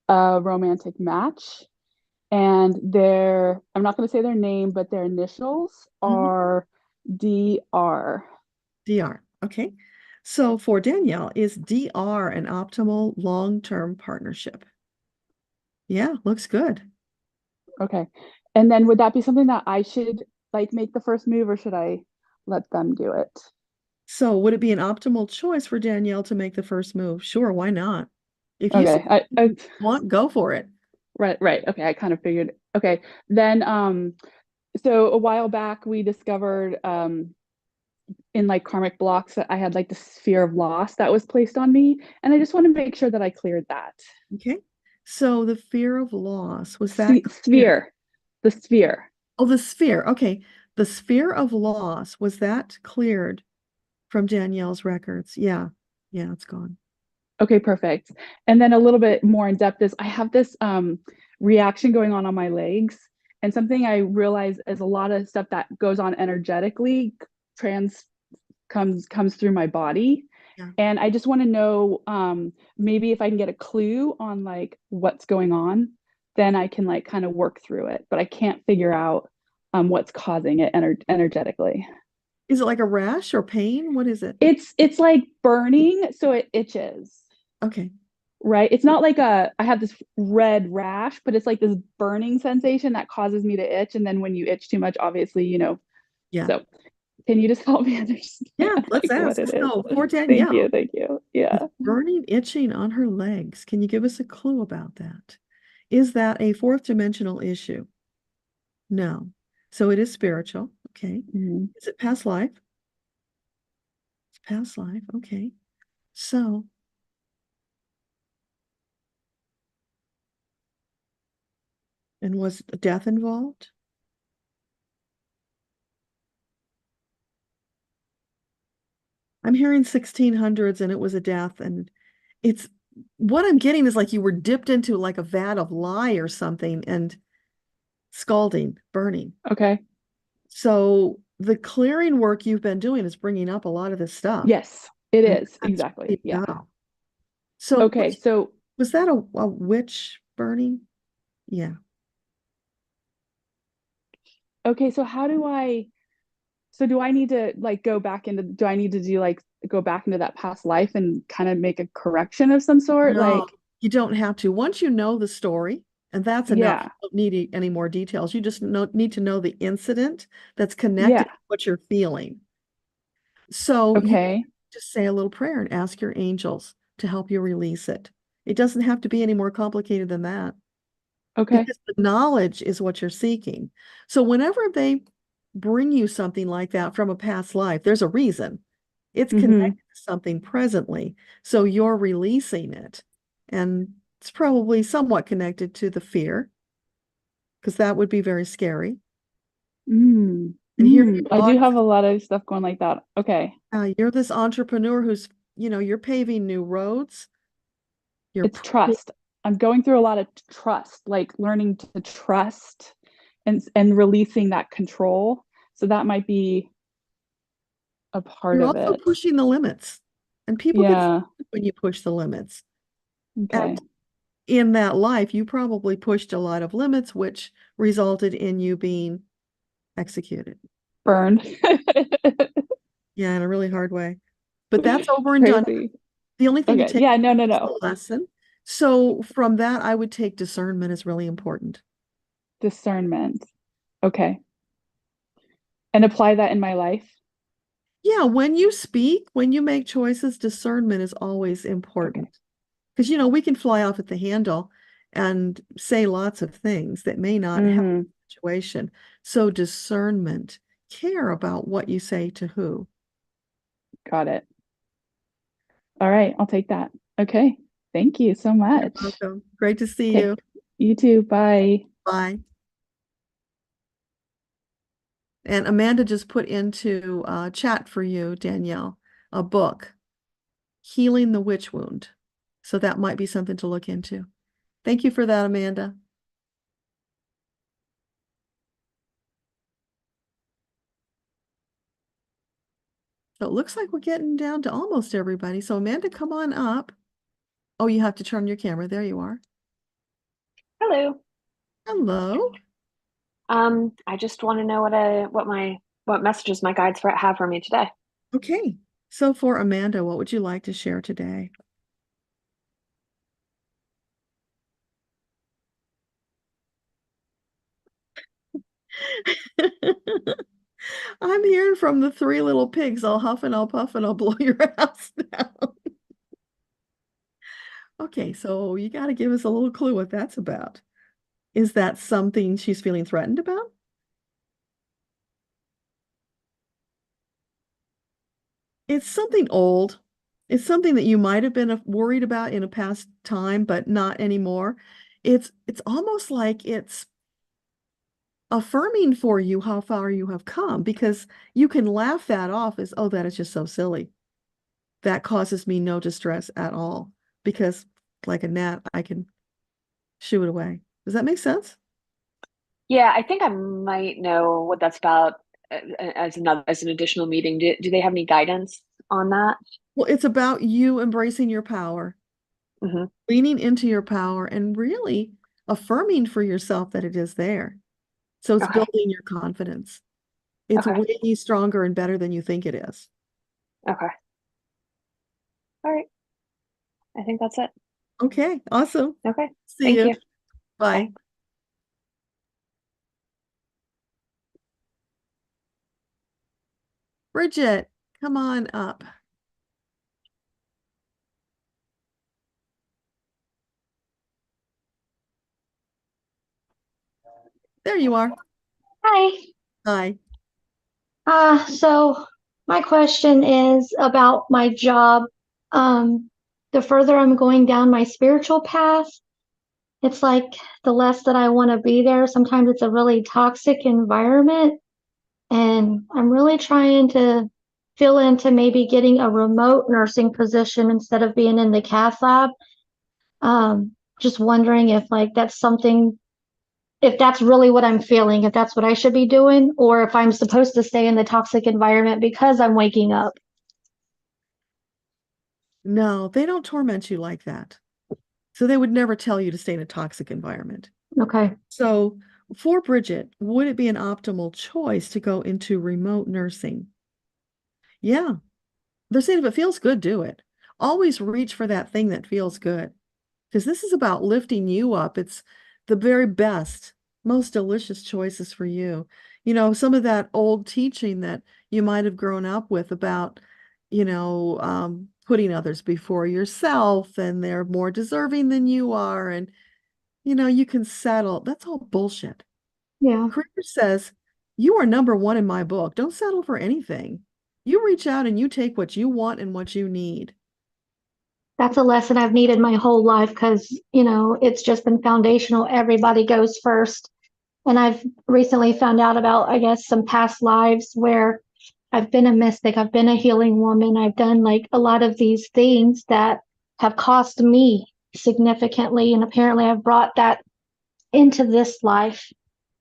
a romantic match. And I'm not going to say their name, but their initials are DR. DR. Okay. So for Danielle, is DR an optimal long-term partnership? Yeah, looks good. Okay. And then would that be something that I should like make the first move, or should I let them do it? So would it be an optimal choice for Danielle to make the first move? Sure, why not? If you Okay. I want, go for it. Right. Okay. I kind of figured. Okay. Then, so a while back we discovered, in like karmic blocks that I had like the sphere of loss that was placed on me. And I just want to make sure that I cleared that. Okay. So the fear of loss, was that sphere? The sphere. Oh, the sphere. Okay. The sphere of loss, was that cleared from Danielle's records? Yeah. Yeah, it's gone. Okay, perfect. And then a little bit more in depth is I have this reaction going on my legs, and something I realize is a lot of stuff that goes on energetically comes through my body. Yeah. And I just want to know maybe if I can get a clue on like what's going on, then I can like kind of work through it, but I can't figure out what's causing it energetically. Is it like a rash or pain? What is it? It's like burning, so it itches. Okay. Right. It's not like I have this red rash, but it's like this burning sensation that causes me to itch. And then when you itch too much, obviously, Yeah. So can you just help me understand? Yeah, let's like ask. what it is? So for Danielle, Thank you. Yeah. burning, itching on her legs. Can you give us a clue about that? Is that a fourth dimensional issue? No. So it is spiritual. Okay. Is it past life? It's past life. Okay. So and was death involved? I'm hearing 1600s and it was a death, and it's what I'm getting is like you were dipped into like a vat of lye or something and scalding, burning. Okay. So the clearing work you've been doing is bringing up a lot of this stuff. Yes, it is. Exactly. Yeah. So okay. So was that a witch burning? Yeah. Okay. So do I need to like do I need to do like go back into that past life and kind of make a correction of some sort? No, like you don't have to. Once you know the story, and that's enough. Yeah. You don't need any more details. You just need to know the incident that's connected to what you're feeling. So you just say a little prayer and ask your angels to help you release it. It doesn't have to be any more complicated than that. Okay. Because the knowledge is what you're seeking. So whenever they bring you something like that from a past life, there's a reason. It's connected to something presently. So you're releasing it. And it's probably somewhat connected to the fear, because that would be very scary. And here I do have a lot of stuff going like that. Okay. You're this entrepreneur who's, you're paving new roads. It's trust. I'm going through a lot of trust, like learning to trust and releasing that control. So that might be a part You're of also it. pushing the limits. And people get Yeah. frustrated when you push the limits. Okay. And in that life, you probably pushed a lot of limits, which resulted in you being executed. Burned. Yeah, in a really hard way. But that's over and done. Crazy. The only thing to Okay. take Yeah, no. is the lesson. So from that, I would take discernment is really important. Discernment. Okay. And apply that in my life. Yeah, when you speak, when you make choices, discernment is always important. Because, you know, we can fly off at the handle and say lots of things that may not help the situation. So discernment, care about what you say to who. Got it. All right, I'll take that. Okay. Thank you so much. You're welcome. Great to see Okay. you. You too. Bye. Bye. And Amanda just put into chat for you, Danielle, a book, Healing the Witch Wound. So that might be something to look into. Thank you for that, Amanda. So it looks like we're getting down to almost everybody. So Amanda, come on up. Oh, you have to turn your camera. There you are. Hello. Hello. I just want to know what messages my guides have for me today. Okay. So for Amanda, what would you like to share today? I'm hearing from the three little pigs. I'll huff and I'll puff and I'll blow your house down. Okay, so you got to give us a little clue what that's about. Is that something she's feeling threatened about? It's something old. It's something that you might have been worried about in a past time, but not anymore. It's almost like it's affirming for you how far you have come, because you can laugh that off as, oh, that is just so silly. That causes me no distress at all, because like a gnat, I can shoo it away. Does that make sense? Yeah, I think I might know what that's about as an additional meeting. Do they have any guidance on that? Well, it's about you embracing your power, leaning into your power, and really affirming for yourself that it is there. So it's building your confidence. It's way stronger and better than you think it is. Okay. All right. I think that's it. Okay, awesome. Okay. See Thank you. you. Bye. Bridget, come on up. There you are. Hi. Hi. So my question is about my job. The further I'm going down my spiritual path, it's like the less that I want to be there. Sometimes it's a really toxic environment, and I'm really trying to feel into maybe getting a remote nursing position instead of being in the cath lab. Just wondering if that's something, if that's really what I'm feeling, if that's what I should be doing, or if I'm supposed to stay in the toxic environment because I'm waking up. No, they don't torment you like that. So they would never tell you to stay in a toxic environment. Okay. So for Bridget, would it be an optimal choice to go into remote nursing? Yeah. They're saying if it feels good, do it. Always reach for that thing that feels good, because this is about lifting you up. It's the very best, most delicious choices for you. You know, some of that old teaching that you might have grown up with about, putting others before yourself, and they're more deserving than you are. And, you can settle. That's all bullshit. Yeah. Career says, you are number one in my book. Don't settle for anything. You reach out and you take what you want and what you need. That's a lesson I've needed my whole life because, it's just been foundational. Everybody goes first. And I've recently found out about, I guess, some past lives where I've been a mystic, I've been a healing woman, I've done like a lot of these things that have cost me significantly. And apparently I've brought that into this life.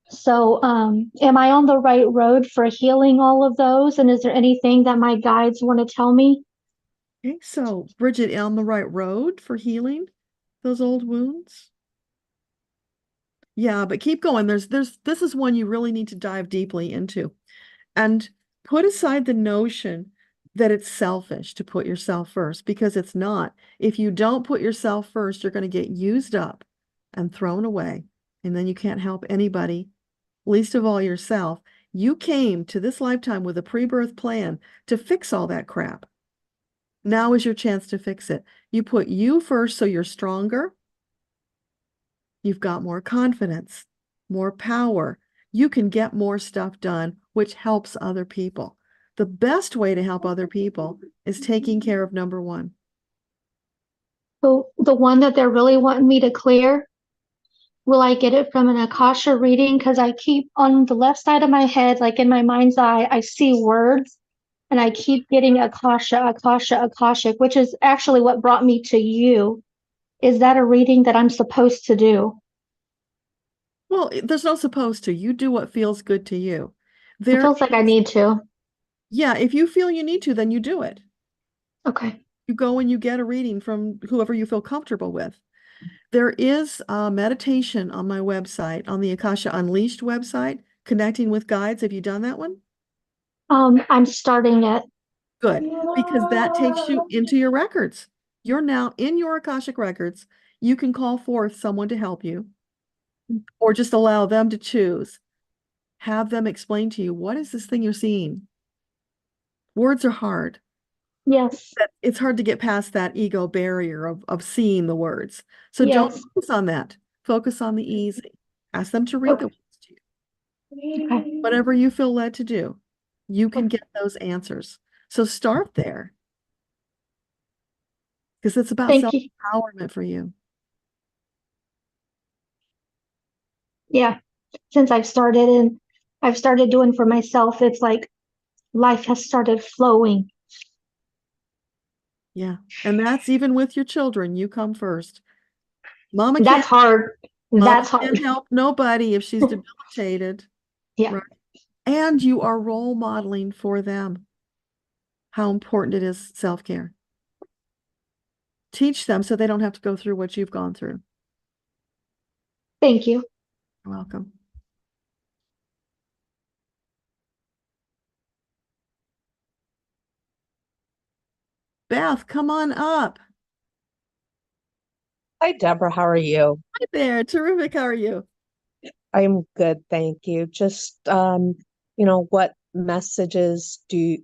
So, am I on the right road for healing all of those? And is there anything that my guides want to tell me? Okay, so Bridget, on the right road for healing those old wounds? Yeah, but keep going. This is one you really need to dive deeply into. And put aside the notion that it's selfish to put yourself first, because it's not. If you don't put yourself first, you're going to get used up and thrown away, and then you can't help anybody, least of all yourself. You came to this lifetime with a pre-birth plan to fix all that crap. Now is your chance to fix it. You put you first so you're stronger. You've got more confidence, more power. You can get more stuff done, which helps other people. The best way to help other people is taking care of number one. So the one that they're really wanting me to clear, will I get it from an Akasha reading? Because I keep on the left side of my head, like in my mind's eye, I see words and I keep getting Akasha, Akasha, Akashic, which is actually what brought me to you. Is that a reading that I'm supposed to do? Well, there's no supposed to. You do what feels good to you. It feels like I need to. Yeah, if you feel you need to, then you do it. Okay. You go and you get a reading from whoever you feel comfortable with. There is a meditation on my website, on the Akasha Unleashed website, Connecting with Guides. Have you done that one? I'm starting it. Good, because that takes you into your records. You're now in your Akashic records. You can call forth someone to help you, or just allow them to choose. Have them explain to you, what is this thing you're seeing? Words are hard. Yes. It's hard to get past that ego barrier of seeing the words. So don't focus on that. Focus on the easy. Ask them to read the words to you. Okay. Whatever you feel led to do, you can get those answers. So start there. Because it's about self-empowerment for you. Yeah. Since I've started doing for myself, it's like life has started flowing. Yeah. And that's even with your children. You come first. Mama That's hard. That's hard. Can't help nobody if she's debilitated. Yeah. Right? And you are role modeling for them how important it is self-care. Teach them so they don't have to go through what you've gone through. Thank you. You're welcome. Beth, come on up. Hi, Deborah. How are you? Hi there. Terrific. How are you? I'm good, thank you. Just, what messages do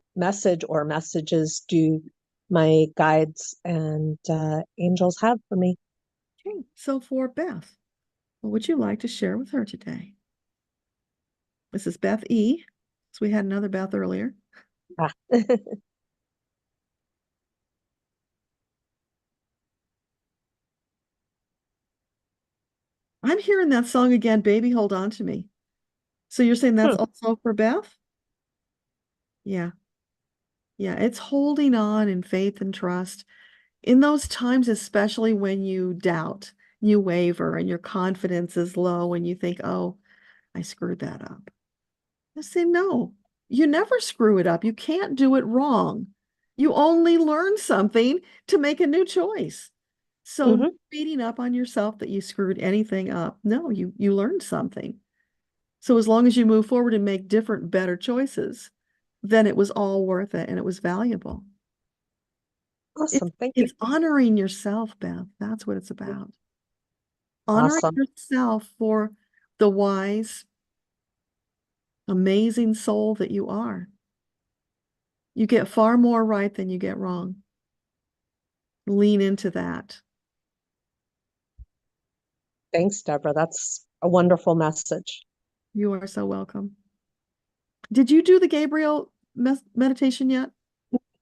my guides and angels have for me? Okay. So for Beth, what would you like to share with her today? This is Beth E. So we had another Beth earlier. Ah. I'm hearing that song again, Baby Hold On to Me. So you're saying that's also for Beth? Yeah. Yeah, it's holding on in faith and trust. In those times, especially when you doubt, you waver, and your confidence is low, and you think, oh, I screwed that up. I say, no, you never screw it up. You can't do it wrong. You only learn something to make a new choice. So beating up on yourself that you screwed anything up, no, you learned something. So as long as you move forward and make different, better choices, then it was all worth it and it was valuable. Awesome. Thank you. It's honoring yourself, Beth. That's what it's about. Honoring yourself for the wise, amazing soul that you are. You get far more right than you get wrong. Lean into that. Thanks, Deborah. That's a wonderful message. You are so welcome. Did you do the Gabriel meditation yet?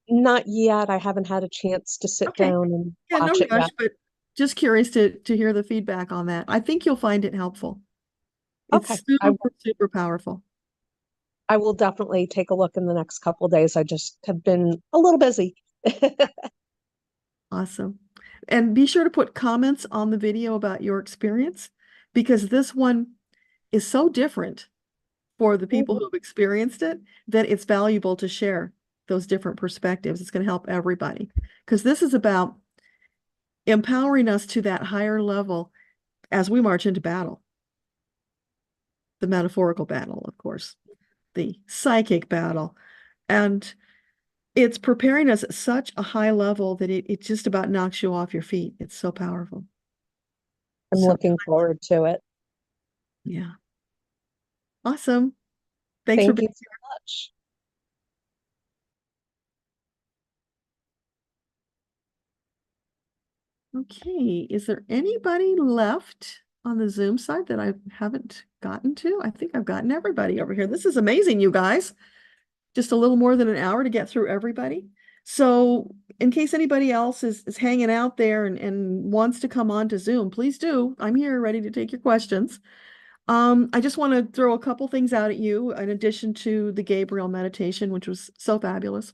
Not yet. I haven't had a chance to sit down and watch it yet. But just curious to hear the feedback on that. I think you'll find it helpful. It's super powerful. I will definitely take a look in the next couple of days. I just have been a little busy. Awesome. And be sure to put comments on the video about your experience, because this one is so different for the people who have experienced it that it's valuable to share. those different perspectives. It's going to help everybody, because this is about empowering us to that higher level as we march into battle. The metaphorical battle, of course, the psychic battle. And it's preparing us at such a high level that it just about knocks you off your feet. It's so powerful. I'm looking forward to it. Yeah. Awesome. Thanks for Thank being you so much. Okay. Is there anybody left on the Zoom side that I haven't gotten to? I think I've gotten everybody over here. This is amazing, you guys. Just a little more than an hour to get through everybody. So in case anybody else is hanging out there and wants to come on to Zoom, please do. I'm here ready to take your questions. I just want to throw a couple things out at you in addition to the Gabriel meditation, which was so fabulous.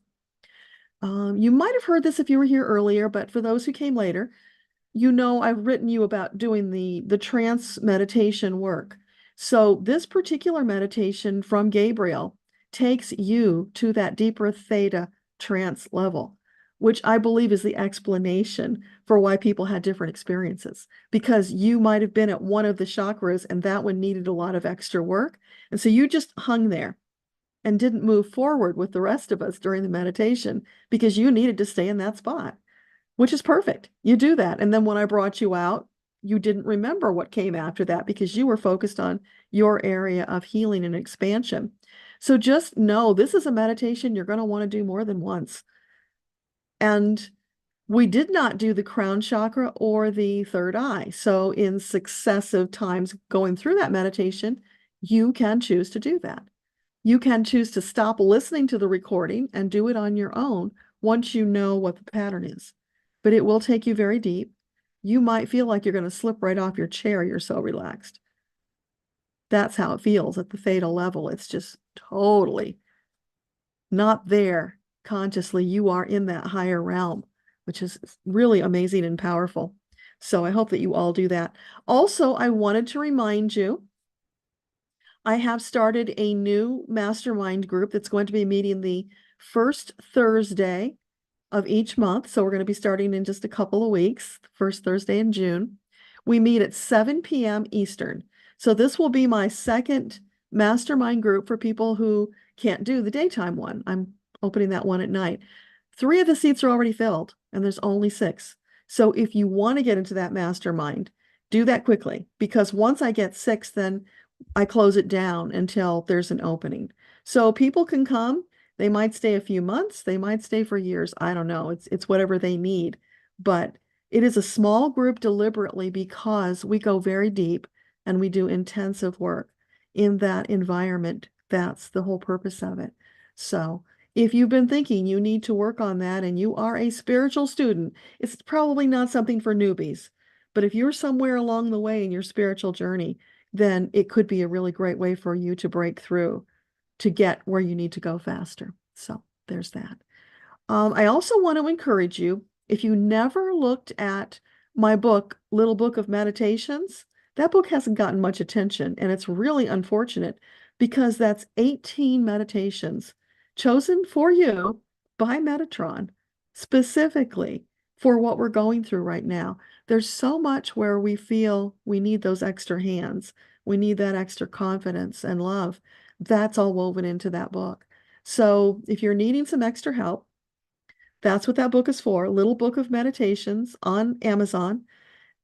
You might have heard this if you were here earlier, but for those who came later, you know I've written you about doing the trance meditation work. So this particular meditation from Gabriel takes you to that deeper theta trance level, which I believe is the explanation for why people had different experiences, because you might have been at one of the chakras and that one needed a lot of extra work. And so you just hung there and didn't move forward with the rest of us during the meditation because you needed to stay in that spot, which is perfect. You do that. And then when I brought you out, you didn't remember what came after that because you were focused on your area of healing and expansion. So just know this is a meditation you're going to want to do more than once. And we did not do the crown chakra or the third eye. So in successive times going through that meditation, you can choose to do that. You can choose to stop listening to the recording and do it on your own once you know what the pattern is. But it will take you very deep. You might feel like you're going to slip right off your chair. You're so relaxed. That's how it feels at the theta level. It's just totally not there consciously. You are in that higher realm, which is really amazing and powerful. So I hope that you all do that. Also, I wanted to remind you, I have started a new mastermind group that's going to be meeting the first Thursday of each month. So we're going to be starting in just a couple of weeks, first Thursday in June. We meet at 7 p.m. Eastern. So this will be my second mastermind group for people who can't do the daytime one. I'm opening that one at night. 3 of the seats are already filled and there's only 6. So if you want to get into that mastermind, do that quickly, because once I get 6, then I close it down until there's an opening. So people can come. They might stay a few months. They might stay for years. I don't know. It's whatever they need. But it is a small group deliberately because we go very deep and we do intensive work in that environment. That's the whole purpose of it. So if you've been thinking you need to work on that and you are a spiritual student, it's probably not something for newbies. But if you're somewhere along the way in your spiritual journey, then it could be a really great way for you to break through to get where you need to go faster. So there's that. I also want to encourage you, if you never looked at my book, Little Book of Meditations, that book hasn't gotten much attention, and it's really unfortunate because that's 18 meditations chosen for you by Metatron, specifically for what we're going through right now. There's so much where we feel we need those extra hands. We need that extra confidence and love. That's all woven into that book. So if you're needing some extra help, that's what that book is for, Little Book of Meditations on Amazon.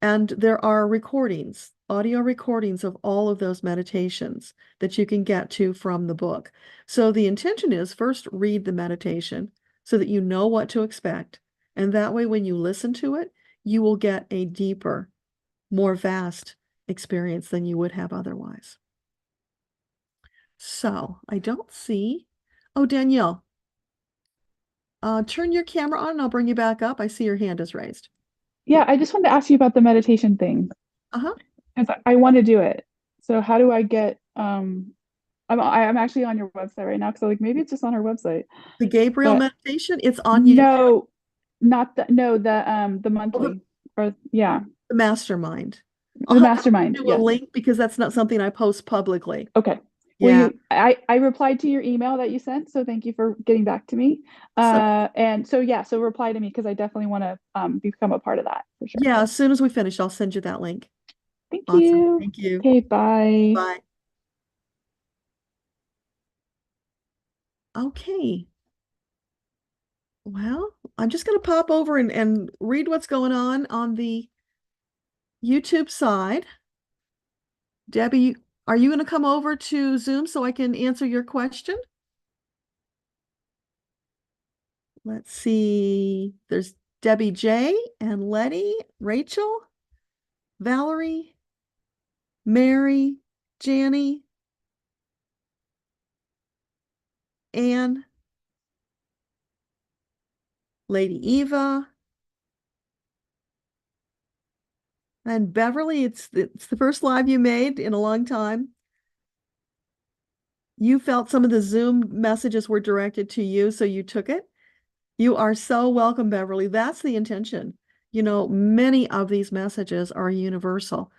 And there are recordings, audio recordings of all of those meditations that you can get to from the book. So the intention is first read the meditation so that you know what to expect. And that way, when you listen to it, you will get a deeper, more vast experience than you would have otherwise. So I don't see. Oh, Danielle, turn your camera on and I'll bring you back up. I see your hand is raised. Yeah, I just wanted to ask you about the meditation thing. Uh-huh. Because I want to do it. So how do I get I'm actually on your website right now, because like maybe it's just on our website. The Gabriel But meditation, it's on you. No, not the monthly or yeah. The mastermind. The mastermind. Do Yes. a link because that's not something I post publicly. Okay. Well, I replied to your email that you sent, so thank you for getting back to me. And so yeah, so reply to me because I definitely want to become a part of that for sure. Yeah, as soon as we finish, I'll send you that link. Thank Awesome. you. Thank you. Okay, bye. Bye. Okay. Well, I'm just going to pop over and read what's going on the YouTube side. Debbie, are you going to come over to Zoom so I can answer your question? Let's see. There's Debbie J and Letty, Rachel, Valerie, Mary, Janie, Anne, Lady Eva, and Beverly. It's the first live you made in a long time. You felt some of the Zoom messages were directed to you, so you took it. You are so welcome, Beverly. That's the intention. You know, many of these messages are universal.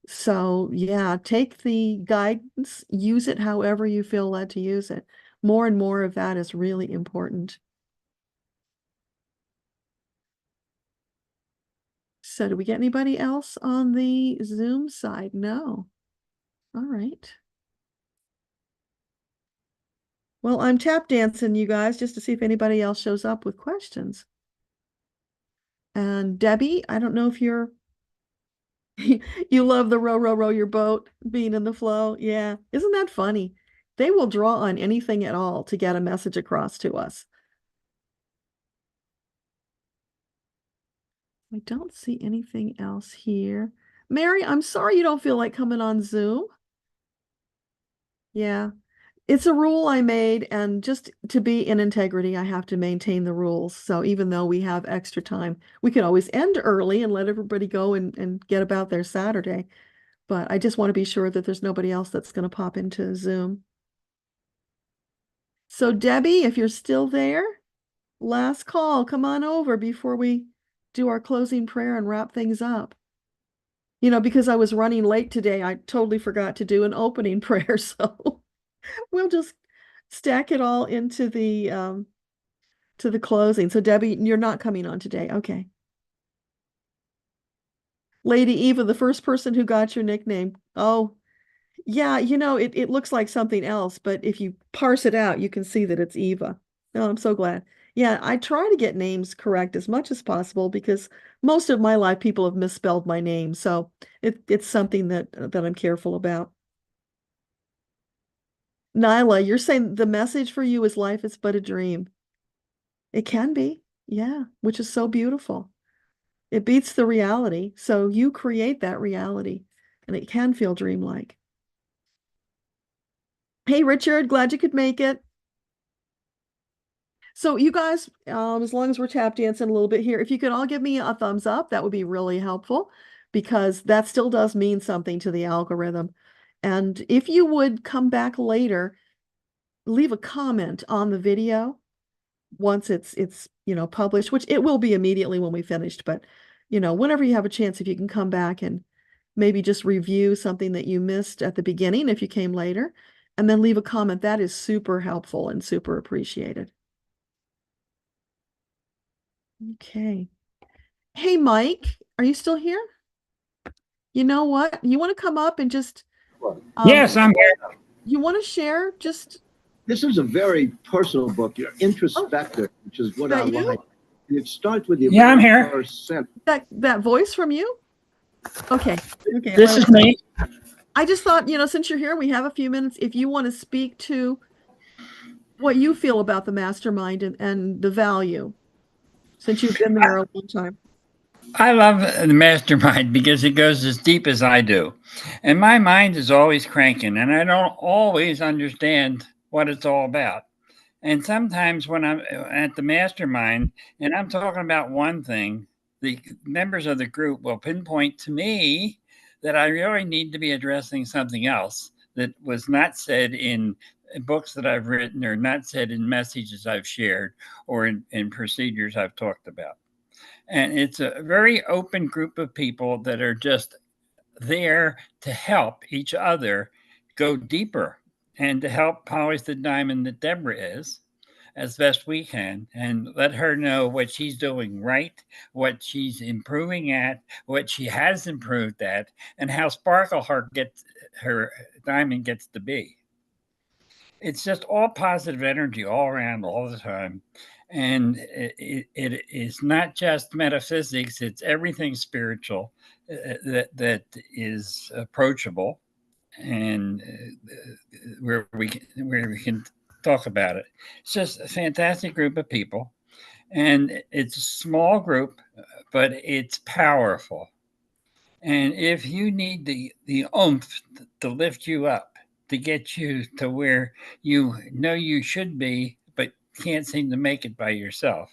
So yeah, take the guidance, use it however you feel led to use it. More and more of that is really important. So do we get anybody else on the Zoom side? No. All right. Well, I'm tap dancing, you guys, just to see if anybody else shows up with questions. And Debbie, I don't know if you're you love the row, row, row your boat, being in the flow. Yeah. Isn't that funny? They will draw on anything at all to get a message across to us. I don't see anything else here. Mary, I'm sorry you don't feel like coming on Zoom. Yeah. It's a rule I made, and just to be in integrity, I have to maintain the rules. So even though we have extra time, we could always end early and let everybody go and get about their Saturday. But I just want to be sure that there's nobody else that's going to pop into Zoom. So Debbie, if you're still there, last call, come on over before we do our closing prayer and wrap things up. You know, because I was running late today, I totally forgot to do an opening prayer. So we'll just stack it all into the to the closing. So Debbie, you're not coming on today. Okay. Lady Eva, the first person who got your nickname. Oh, yeah, you know, it looks like something else, but if you parse it out, you can see that it's Eva. Oh, I'm so glad. Yeah, I try to get names correct as much as possible because most of my life people have misspelled my name. So it's something that I'm careful about. Nyla, you're saying the message for you is life is but a dream. It can be, yeah, which is so beautiful. It beats the reality. So you create that reality, and it can feel dreamlike. Hey, Richard, glad you could make it. So you guys, as long as we're tap dancing a little bit here, if you could all give me a thumbs up, that would be really helpful because that still does mean something to the algorithm. And if you would come back later, leave a comment on the video once it's you know, published, which it will be immediately when we finished, but you know, whenever you have a chance, if you can come back and maybe just review something that you missed at the beginning if you came later, and then leave a comment, that is super helpful and super appreciated. Okay. Hey, Mike, are you still here? You know what? You want to come up and just Yes, I'm here. You want to share just This is a very personal book. You're introspective, which is what I like. And it starts with the Yeah, I'm here. first sentence. that voice from you? Okay. Okay. This is me. I just thought, you know, since you're here, we have a few minutes. If you want to speak to what you feel about the mastermind and the value, since you've been there a long time. I love the mastermind because it goes as deep as I do. And my mind is always cranking, and I don't always understand what it's all about. And sometimes when I'm at the mastermind and I'm talking about one thing, the members of the group will pinpoint to me that I really need to be addressing something else that was not said in books that I've written or not said in messages I've shared or in procedures I've talked about. And it's a very open group of people that are just there to help each other go deeper and to help polish the diamond that Deborah is as best we can, and let her know what she's doing right, what she's improving at, what she has improved at, and how sparkle her diamond gets to be. It's just all positive energy all around, all the time. And it is not just metaphysics, it's everything spiritual that is approachable, and where we can talk about it. It's just a fantastic group of people, and it's a small group, but it's powerful. And if you need the oomph to lift you up, to get you to where you know you should be, but can't seem to make it by yourself,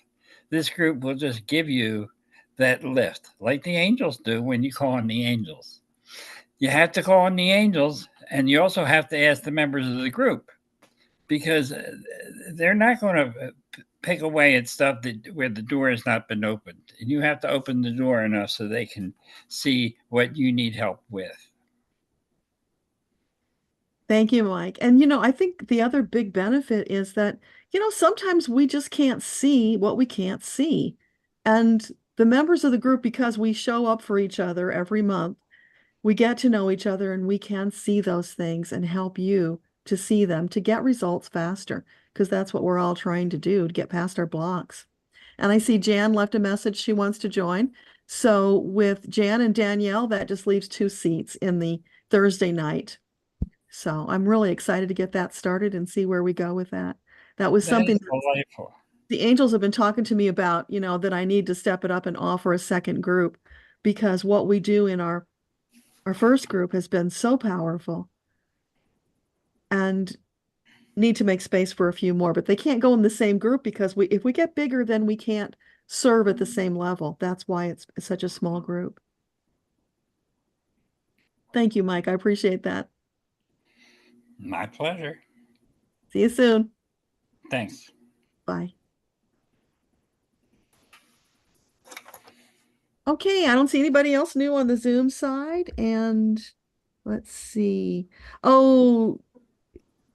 this group will just give you that lift, like the angels do when you call on the angels. You have to call on the angels, and you also have to ask the members of the group, because they're not going to pick away at stuff where the door has not been opened. And you have to open the door enough so they can see what you need help with. Thank you, Mike. And, I think the other big benefit is that, sometimes we just can't see what we can't see. And the members of the group, because we show up for each other every month, we get to know each other and we can see those things and help you to see them, to get results faster, because that's what we're all trying to do, to get past our blocks. And I see Jan left a message she wants to join. So with Jan and Danielle, that just leaves 2 seats in the Thursday night. So I'm really excited to get that started and see where we go with that. That was something delightful. The angels have been talking to me about, that I need to step it up and offer a second group, because what we do in our first group has been so powerful, and need to make space for a few more, but they can't go in the same group, because if we get bigger, then we can't serve at the same level. That's why it's such a small group. Thank you, Mike. I appreciate that. My pleasure. See you soon. Thanks. Bye. Okay, I don't see anybody else new on the Zoom side. And let's see. Oh,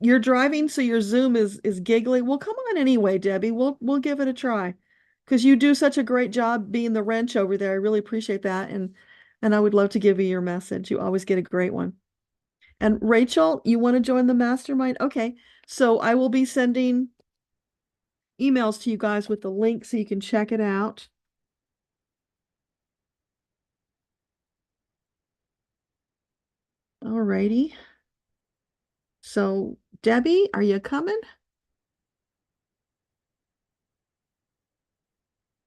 you're driving, so your Zoom is giggly. Well, come on anyway, Debbie. We'll give it a try, because you do such a great job being the wrench over there. I really appreciate that. And I would love to give you your message. You always get a great one. And Rachel, you want to join the mastermind? Okay. So I will be sending emails to you guys with the link so you can check it out. All righty. So Debbie, are you coming?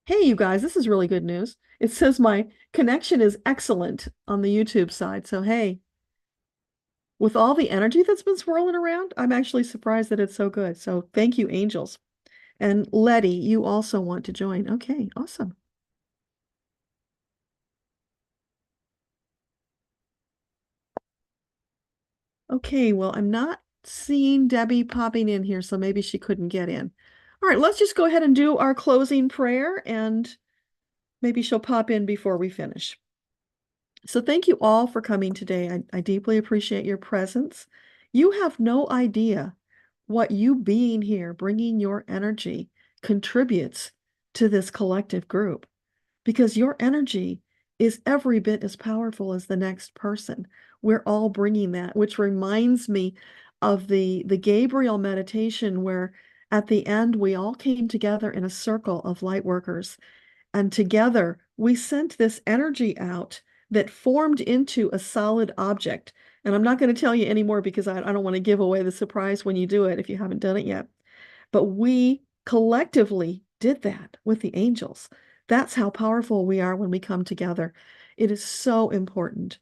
Hey, you guys, this is really good news. It says my connection is excellent on the YouTube side. So, hey, with all the energy that's been swirling around, I'm actually surprised that it's so good. So thank you, angels. And Letty, you also want to join. Okay, awesome. Okay, well, I'm not seeing Debbie popping in here, so maybe she couldn't get in. All right, let's just go ahead and do our closing prayer, and maybe she'll pop in before we finish. So thank you all for coming today. I deeply appreciate your presence. You have no idea what you being here, bringing your energy, contributes to this collective group, because your energy is every bit as powerful as the next person. We're all bringing that, which reminds me of the Gabriel meditation, where at the end we all came together in a circle of light workers, and together we sent this energy out that formed into a solid object. And I'm not going to tell you anymore, because I don't want to give away the surprise when you do it if you haven't done it yet. But we collectively did that with the angels. That's how powerful we are when we come together. It is so important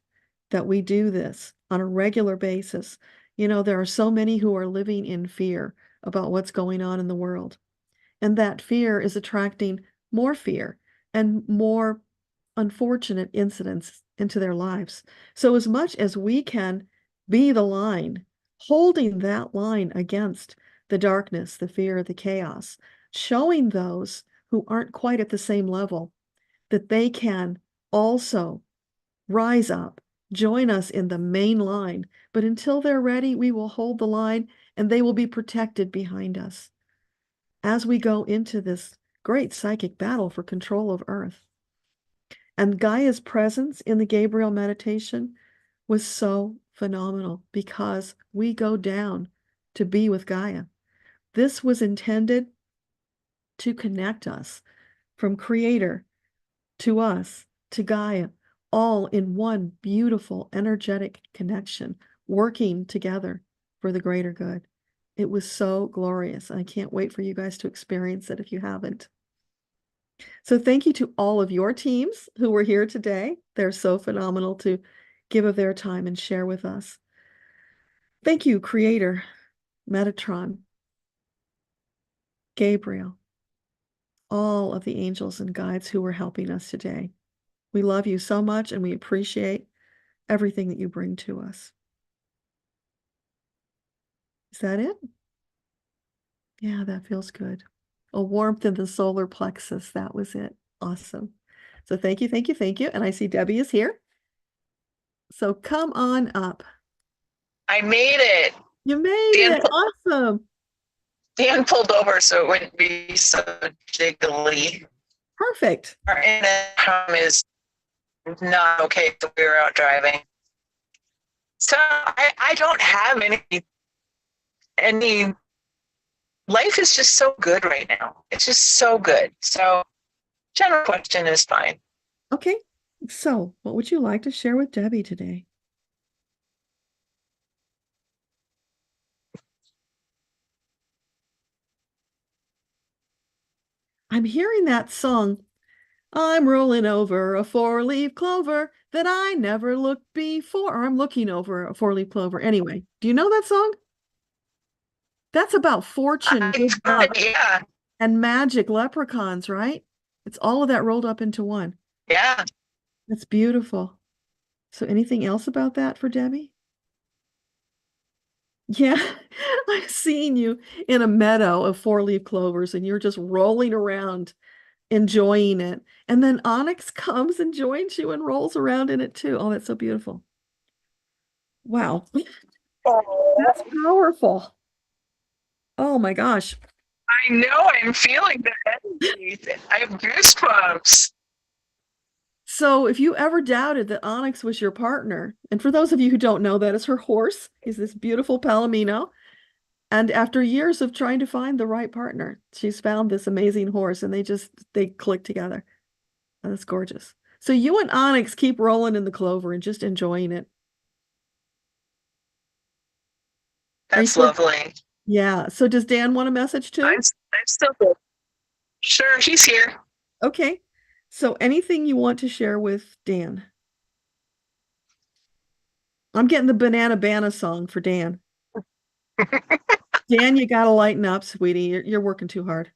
that we do this on a regular basis. There are so many who are living in fear about what's going on in the world. And that fear is attracting more fear and more unfortunate incidents into their lives. So as much as we can be the line, holding that line against the darkness, the fear, the chaos, showing those who aren't quite at the same level that they can also rise up, join us in the main line. But until they're ready, we will hold the line and they will be protected behind us as we go into this great psychic battle for control of Earth. And Gaia's presence in the Gabriel meditation was so phenomenal because we go down to be with Gaia. This was intended to connect us from Creator to us to Gaia, all in one beautiful, energetic connection, working together for the greater good. It was so glorious. I can't wait for you guys to experience it if you haven't. So thank you to all of your teams who were here today. They're so phenomenal to give of their time and share with us. Thank you, Creator, Metatron, Gabriel, all of the angels and guides who were helping us today. We love you so much and we appreciate everything that you bring to us. Is that it? Yeah, that feels good. A warmth in the solar plexus. That was it. Awesome. So thank you, thank you, thank you. And I see Debbie is here. So come on up. I made it. You made it. Awesome. Dan pulled over so it wouldn't be so jiggly. Perfect. Our internet is not okay, so we were out driving. So I don't have any life is just so good right now. It's just so good. So general question is fine. Okay. So what would you like to share with Debbie today? I'm hearing that song. I'm rolling over a four-leaf clover that I never looked before. Or I'm looking over a four-leaf clover. Anyway, do you know that song? That's about fortune, good luck, yeah, and magic leprechauns, right? It's all of that rolled up into one. Yeah. That's beautiful. So anything else about that for Debbie? Yeah, I've seen you in a meadow of four-leaf clovers and you're just rolling around, enjoying it. And then Onyx comes and joins you and rolls around in it too. Oh, that's so beautiful. Wow. That's powerful. Oh my gosh. I know, I'm feeling that. I have goosebumps. So if you ever doubted that Onyx was your partner, and for those of you who don't know, that is her horse, is this beautiful Palomino. And after years of trying to find the right partner, she's found this amazing horse and they click together. And that's gorgeous. So you and Onyx keep rolling in the clover and just enjoying it. That's lovely. Yeah. So does Dan want a message too? I'm still good. Sure, he's here. Okay. So anything you want to share with Dan? I'm getting the Banana song for Dan. Dan, you got to lighten up, sweetie. You're working too hard.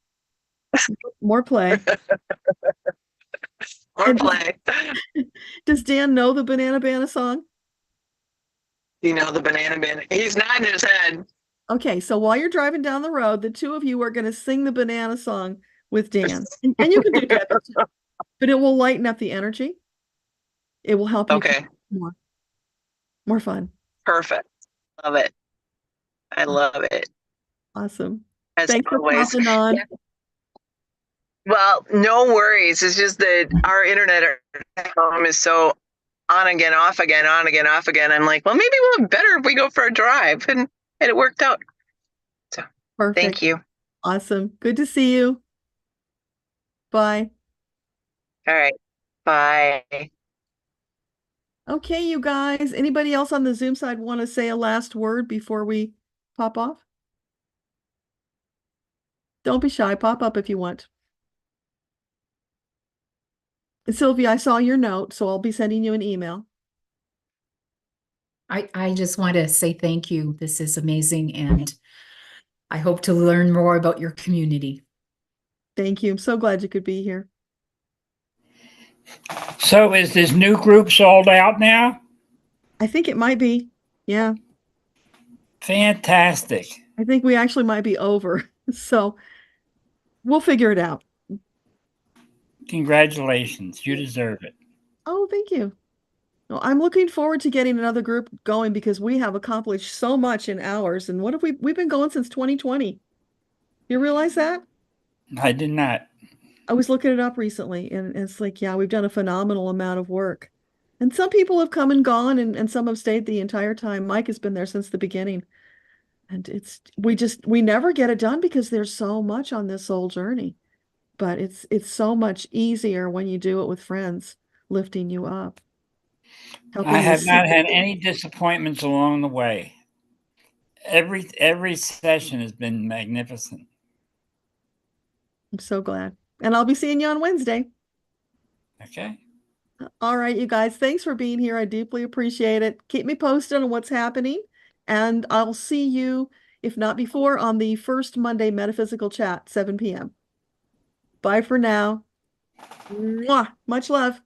More play. More play. Does Dan know the Banana song? You know the Banana. He's nodding his head. Okay, so while you're driving down the road, the two of you are going to sing the Banana song with Dan. And you can do that, but it will lighten up the energy. It will help you more fun. Perfect. Love it. I love it. Awesome. As Thanks always. for popping on. Yeah. Well, no worries. It's just that our internet at home is so on again, off again, on again, off again. I'm like, well, maybe we'll better if we go for a drive. And it worked out. So Perfect. Thank you. Awesome. Good to see you. Bye. All right. Bye. Okay, you guys. Anybody else on the Zoom side want to say a last word before we pop off? Don't be shy. Pop up if you want. Sylvia, I saw your note, so I'll be sending you an email. I just want to say thank you. This is amazing, and I hope to learn more about your community. Thank you. I'm so glad you could be here. So is this new group sold out now? I think it might be. Yeah. Fantastic. I think we actually might be over. So we'll figure it out. Congratulations. You deserve it. Oh, thank you. Well, I'm looking forward to getting another group going because we have accomplished so much in hours. And what have we've been going since 2020? You realize that? I did not. I was looking it up recently, and it's like, yeah, we've done a phenomenal amount of work. And some people have come and gone, and some have stayed the entire time. Mike has been there since the beginning. And we never get it done because there's so much on this soul journey. But it's so much easier when you do it with friends lifting you up. I have not had any disappointments along the way. Every session has been magnificent. I'm so glad. And I'll be seeing you on Wednesday. Okay. All right, you guys, thanks for being here. I deeply appreciate it. Keep me posted on what's happening, and I'll see you, if not before, on the first Monday Metaphysical Chat, 7 p.m. Bye for now. Mwah. Much love.